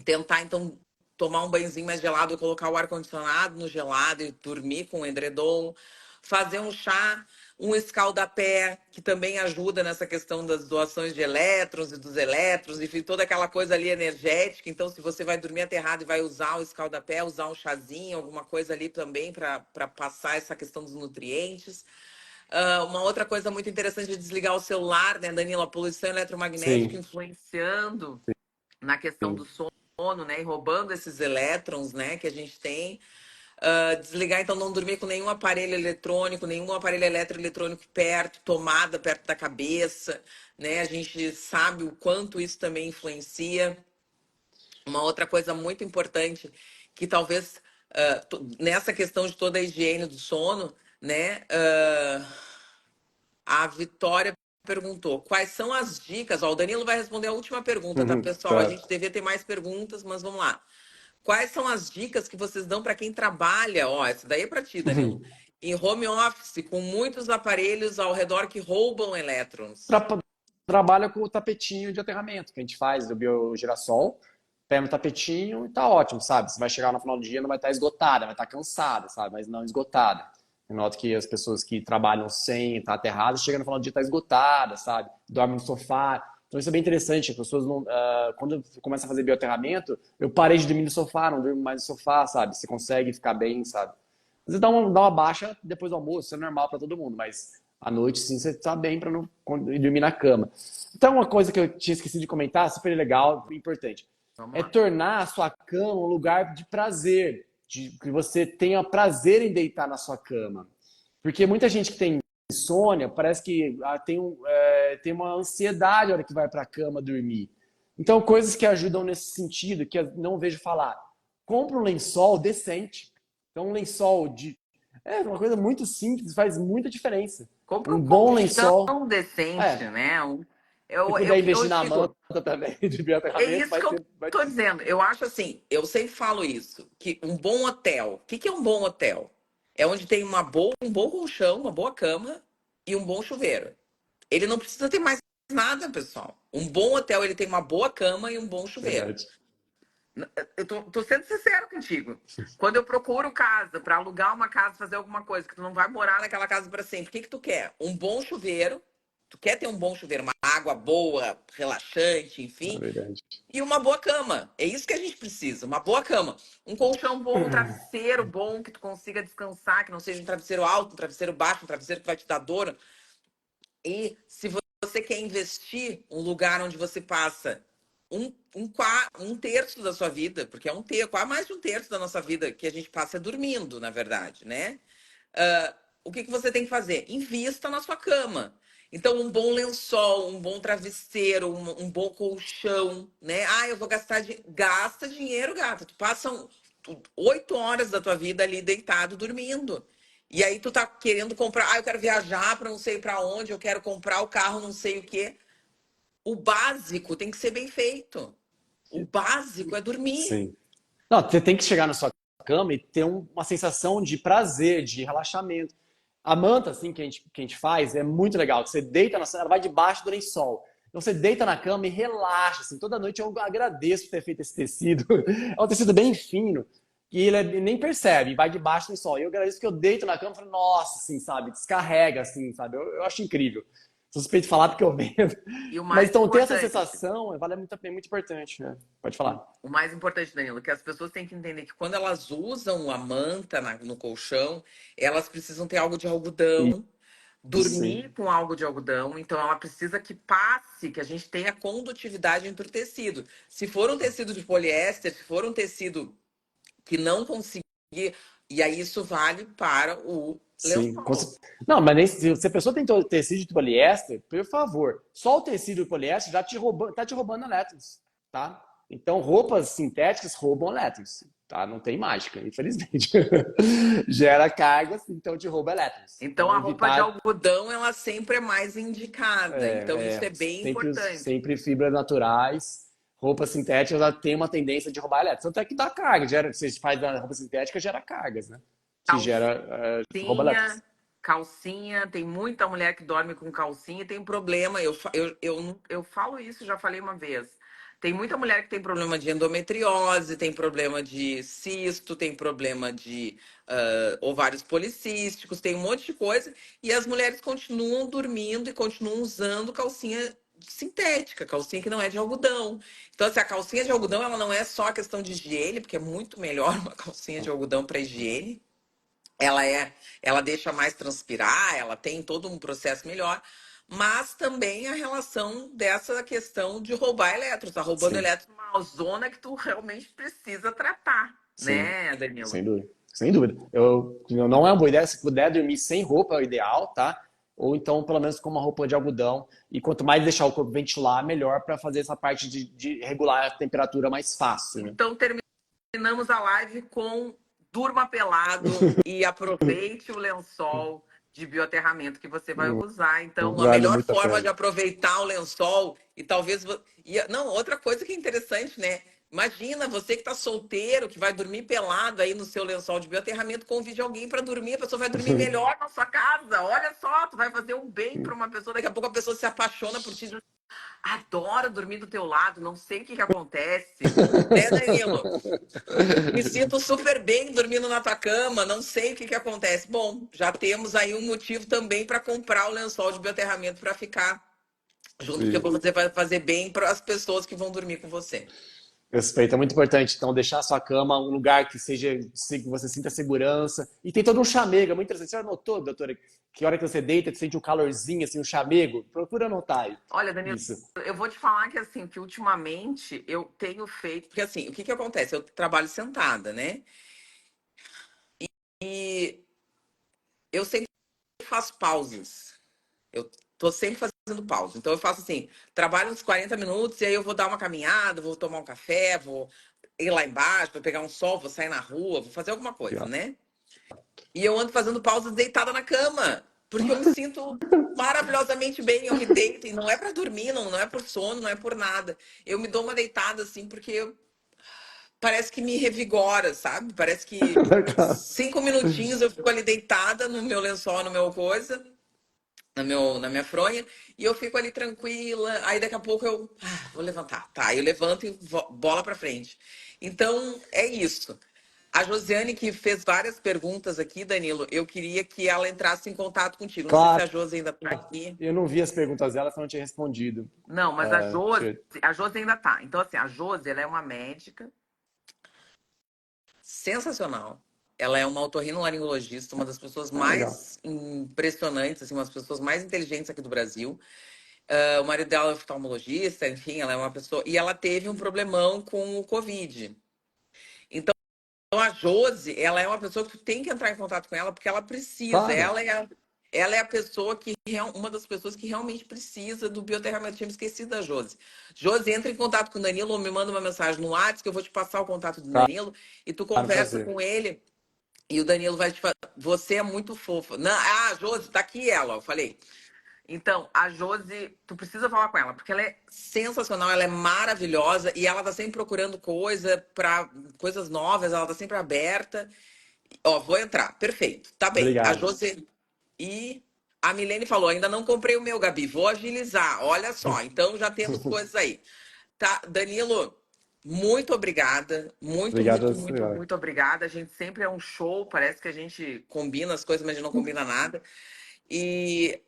Tentar, então, tomar um banhozinho mais gelado, colocar o ar-condicionado no gelado e dormir com o edredom. Fazer um chá, um escaldapé, que também ajuda nessa questão das doações de elétrons e dos elétrons, enfim, toda aquela coisa ali energética. Então, se você vai dormir aterrado e vai usar o escaldapé, usar um chazinho, alguma coisa ali também para passar essa questão dos nutrientes. Uma outra coisa muito interessante é desligar o celular, né, Danilo? A poluição eletromagnética Sim, influenciando na questão do sim. sono, né? E roubando esses elétrons, né? Que a gente tem. Desligar, então, não dormir com nenhum aparelho eletrônico, nenhum aparelho eletroeletrônico perto, tomada perto da cabeça, né? A gente sabe o quanto isso também influencia. Uma outra coisa muito importante, que talvez nessa questão de toda a higiene do sono, né? A Vitória perguntou quais são as dicas. Ó, o Danilo vai responder a última pergunta, tá, pessoal? A Tá. gente devia ter mais perguntas, mas vamos lá. Quais são as dicas que vocês dão para quem trabalha? Ó, essa daí é para ti, Danilo. Em home office, com muitos aparelhos ao redor que roubam elétrons. Tra- Trabalha com o tapetinho de aterramento que a gente faz do biogirassol. Pega no tapetinho e tá ótimo, sabe? Você vai chegar no final do dia, não vai estar esgotada, vai estar cansada, sabe? Mas não esgotada. Eu noto que as pessoas que trabalham sem estar aterradas, chegam no final do dia tá esgotada, sabe? Dorme no sofá. Então isso é bem interessante. As pessoas não, quando eu começo a fazer bioaterramento, eu parei de dormir no sofá, não durmo mais no sofá, sabe? Você consegue ficar bem, sabe? Às vezes dá uma baixa depois do almoço, isso é normal para todo mundo, mas à noite sim você tá bem para não dormir na cama. Então uma coisa que eu tinha esquecido de comentar, super legal, importante, Vamos é lá. tornar a sua cama um lugar de prazer, de que você tenha prazer em deitar na sua cama. Porque muita gente que tem insônia parece que tem uma ansiedade na hora que vai para a cama dormir. Então, coisas que ajudam nesse sentido, que eu não vejo falar. Compra um lençol decente. Então, um lençol de. É uma coisa muito simples, faz muita diferença. Compra Um um bom colchão lençol. decente, É, né? se Eu, puder investir eu na digo, manta também de é bioaterramento, isso que eu vai tô dizendo. Eu acho assim, eu sempre falo isso, que um bom hotel. O que que é um bom hotel? É onde tem um bom colchão, uma boa cama e um bom chuveiro. Ele não precisa ter mais nada, pessoal. Um bom hotel, ele tem uma boa cama e um bom chuveiro. verdade. Eu tô sendo sincero contigo. Quando eu procuro casa para alugar uma casa, fazer alguma coisa, que tu não vai morar naquela casa para sempre, o que que tu quer? Um bom chuveiro. Tu quer ter um bom chuveiro, uma água boa, relaxante, É enfim, verdade. e uma boa cama. É isso que a gente precisa, uma boa cama. Um colchão bom, um travesseiro bom, que tu consiga descansar, que não seja um travesseiro alto, um travesseiro baixo, um travesseiro que vai te dar dor. E se você quer investir um lugar onde você passa um terço da sua vida, porque é um terço, quase mais de um terço da nossa vida que a gente passa é dormindo, na verdade, né? O que que você tem que fazer? Invista na sua cama. Então, um bom lençol, um bom travesseiro, um bom colchão, né? Ah, eu vou gastar gasta dinheiro, gata. Tu passa 8 horas da tua vida ali deitado, dormindo. E aí tu tá querendo comprar, eu quero viajar para não sei para onde, eu quero comprar o carro, não sei o quê. O básico tem que ser bem feito. O básico é dormir. Sim. Não, você tem que chegar na sua cama e ter uma sensação de prazer, de relaxamento. A manta, assim, que a gente faz, é muito legal. Você deita na sala, ela vai debaixo do lençol. Então você deita na cama e relaxa, assim. Toda noite eu agradeço por ter feito esse tecido. É um tecido bem fino, que ele nem percebe, vai debaixo do sol. E eu agradeço que eu deito na cama e falo, nossa, assim, sabe? Descarrega, assim, sabe? Eu acho incrível. Suspeito de falar porque eu vendo. E o Mas mais então ter essa importante, sensação vale muito a pena, é muito importante, né? Pode falar. o mais importante, Danilo, que as pessoas têm que entender que quando elas usam a manta no colchão, elas precisam ter algo de algodão, Isso, dormir sim. com algo de algodão, então ela precisa que passe, que a gente tenha condutividade entre o tecido. Se for um tecido de poliéster, se for um tecido que não conseguir, e aí isso vale para o Sim. lençol. Não, mas nem, se a pessoa tem tecido de poliéster, por favor, só o tecido de poliéster já tá te roubando elétrons, tá? Então, roupas sintéticas roubam elétrons, tá? Não tem mágica, infelizmente. Gera cargas, então te rouba elétrons. Então Então, a roupa de evitar algodão, ela sempre é mais indicada. Então isso é bem sempre, importante. sempre fibras naturais. Roupas sintéticas ela tem uma tendência de roubar elétrons. Tanto é que dá carga, gera, se faz da roupa sintética, gera cargas, né? Que gera, rouba elétrons. Calcinha, calcinha, tem muita mulher que dorme com calcinha e tem problema. Eu falo isso, já falei uma vez. Tem muita mulher que tem problema de endometriose, tem problema de cisto, tem problema de ovários policísticos, tem um monte de coisa. E as mulheres continuam dormindo e continuam usando calcinha sintética, calcinha que não é de algodão. Então, assim, a calcinha de algodão, ela não é só a questão de higiene, porque é muito melhor uma calcinha de algodão para higiene. Ela é, ela deixa mais transpirar, ela tem todo um processo melhor, mas também a relação dessa questão de roubar elétrons, tá roubando Sim. elétrons numa zona que tu realmente precisa tratar, Sim, né, Danilo? sem dúvida. Sem dúvida. Não é uma boa ideia. Se puder dormir sem roupa, é o ideal, tá? Ou então, pelo menos, com uma roupa de algodão. E quanto mais deixar o corpo ventilar, melhor para fazer essa parte de regular a temperatura mais fácil, né? Então terminamos a live com durma pelado e aproveite o lençol de bioaterramento que você vai usar. Então, a Vale melhor muito a forma de pena. aproveitar o lençol e talvez. Não, outra coisa que é interessante, né? Imagina você que está solteiro, que vai dormir pelado aí no seu lençol de bioaterramento, convide alguém para dormir, a pessoa vai dormir melhor na sua casa. Olha só, tu vai fazer um bem para uma pessoa, daqui a pouco a pessoa se apaixona por ti. Adoro dormir do teu lado, não sei o que que acontece. Né, Danilo? Me sinto super bem dormindo na tua cama, não sei o que que acontece. Bom, já temos aí um motivo também para comprar o lençol de bioaterramento para ficar junto, porque Sim. você vai fazer bem para as pessoas que vão dormir com você. Respeito é muito importante. Então, deixar a sua cama um lugar que seja, que você sinta segurança. E tem todo um chamego, é muito interessante. Você já notou, doutora, que a hora que você deita, você sente um calorzinho, assim, um chamego? Procura anotar aí. Olha, Danilo, Isso. eu vou te falar que assim, que ultimamente eu tenho feito, porque assim, o que que acontece? Eu trabalho sentada, né? E eu sempre faço pausas. Eu tô sempre fazendo pausa. Então eu faço assim, trabalho uns 40 minutos e aí eu vou dar uma caminhada, vou tomar um café, vou ir lá embaixo, vou pegar um sol, vou sair na rua, vou fazer alguma coisa, né? E eu ando fazendo pausas deitada na cama, porque eu me sinto maravilhosamente bem, eu me deito e não é para dormir, não é por sono, não é por nada. Eu me dou uma deitada assim porque parece que me revigora, sabe? Parece que 5 minutinhos eu fico ali deitada no meu lençol, no meu coisa, na minha fronha, e eu fico ali tranquila. Aí daqui a pouco vou levantar. Tá, aí eu levanto e bola pra frente. Então, é isso. A Josiane, que fez várias perguntas aqui, Danilo, eu queria que ela entrasse em contato contigo. Não sei se Claro, a Josi ainda tá aqui. eu não vi as perguntas dela, então não tinha respondido. Não, mas Deixa eu... A Josi ainda tá. Então, assim, a Josi, ela é uma médica sensacional. Ela é uma otorrinolaringologista, uma das pessoas Ah, legal. mais impressionantes, assim, uma das pessoas mais inteligentes aqui do Brasil. O marido dela é oftalmologista, enfim, ela é uma pessoa. E ela teve um problemão com o Covid. Então, a Josi, ela é uma pessoa que tu tem que entrar em contato com ela, porque ela precisa. Claro. Ela é a pessoa que, uma das pessoas que realmente precisa do bioterramento. Eu tinha me esquecido da Josi. Josi, entra em contato com o Danilo ou me manda uma mensagem no WhatsApp, que eu vou te passar o contato do Claro, Danilo, e tu conversa prazer. com ele. E o Danilo vai te falar, você é muito fofa. Não, Josi, tá aqui ela, eu falei. Então, a Josi, tu precisa falar com ela, porque ela é sensacional, ela é maravilhosa e ela tá sempre procurando coisas novas, ela tá sempre aberta. Ó, vou entrar, perfeito. Tá bem. A Obrigado. Josi e A Milene falou, ainda não comprei o meu, Gabi, vou agilizar. Olha só, então já temos coisas aí. Tá, Danilo, muito obrigada. Muito, Obrigado, muito, muito, senhora. muito obrigada. A gente sempre é um show, parece que a gente combina as coisas, mas a gente não combina nada. E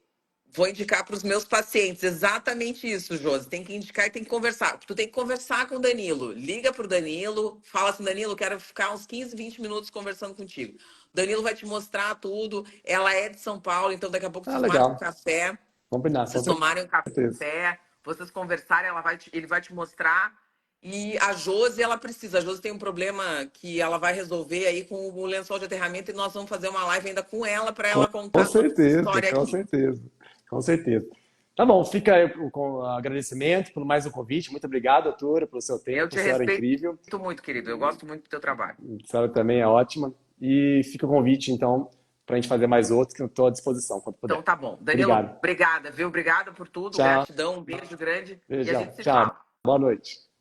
vou indicar para os meus pacientes exatamente isso, Josi. Tem que indicar e tem que conversar. Tu tem que conversar com o Danilo. Liga pro Danilo, fala assim, Danilo, quero ficar uns 15, 20 minutos conversando contigo. O Danilo vai te mostrar tudo. Ela é de São Paulo, então daqui a pouco Ah, vocês marcam um legal. café, Combinar, com vocês tomarem um certeza. café, vocês conversarem, ele vai te mostrar. E a Josi, ela precisa. A Josi tem um problema que ela vai resolver aí com o lençol de aterramento e nós vamos fazer uma live ainda com ela para ela Com contar toda essa certeza, história com aqui. certeza. Com certeza. Tá bom, fica aí com o agradecimento por mais um convite. Muito obrigado, doutora, pelo seu Eu tempo. A te senhora é respeito incrível. muito, querido. Eu gosto muito do teu trabalho. A senhora também é ótima. E fica o convite, então, para a gente fazer mais outros, que eu estou à disposição quando Então puder. tá bom. Danilo, Obrigado. obrigada, viu? Obrigada por tudo. Tchau. Gratidão, um beijo grande e a Beijão. gente se Tchau. fala. Boa noite.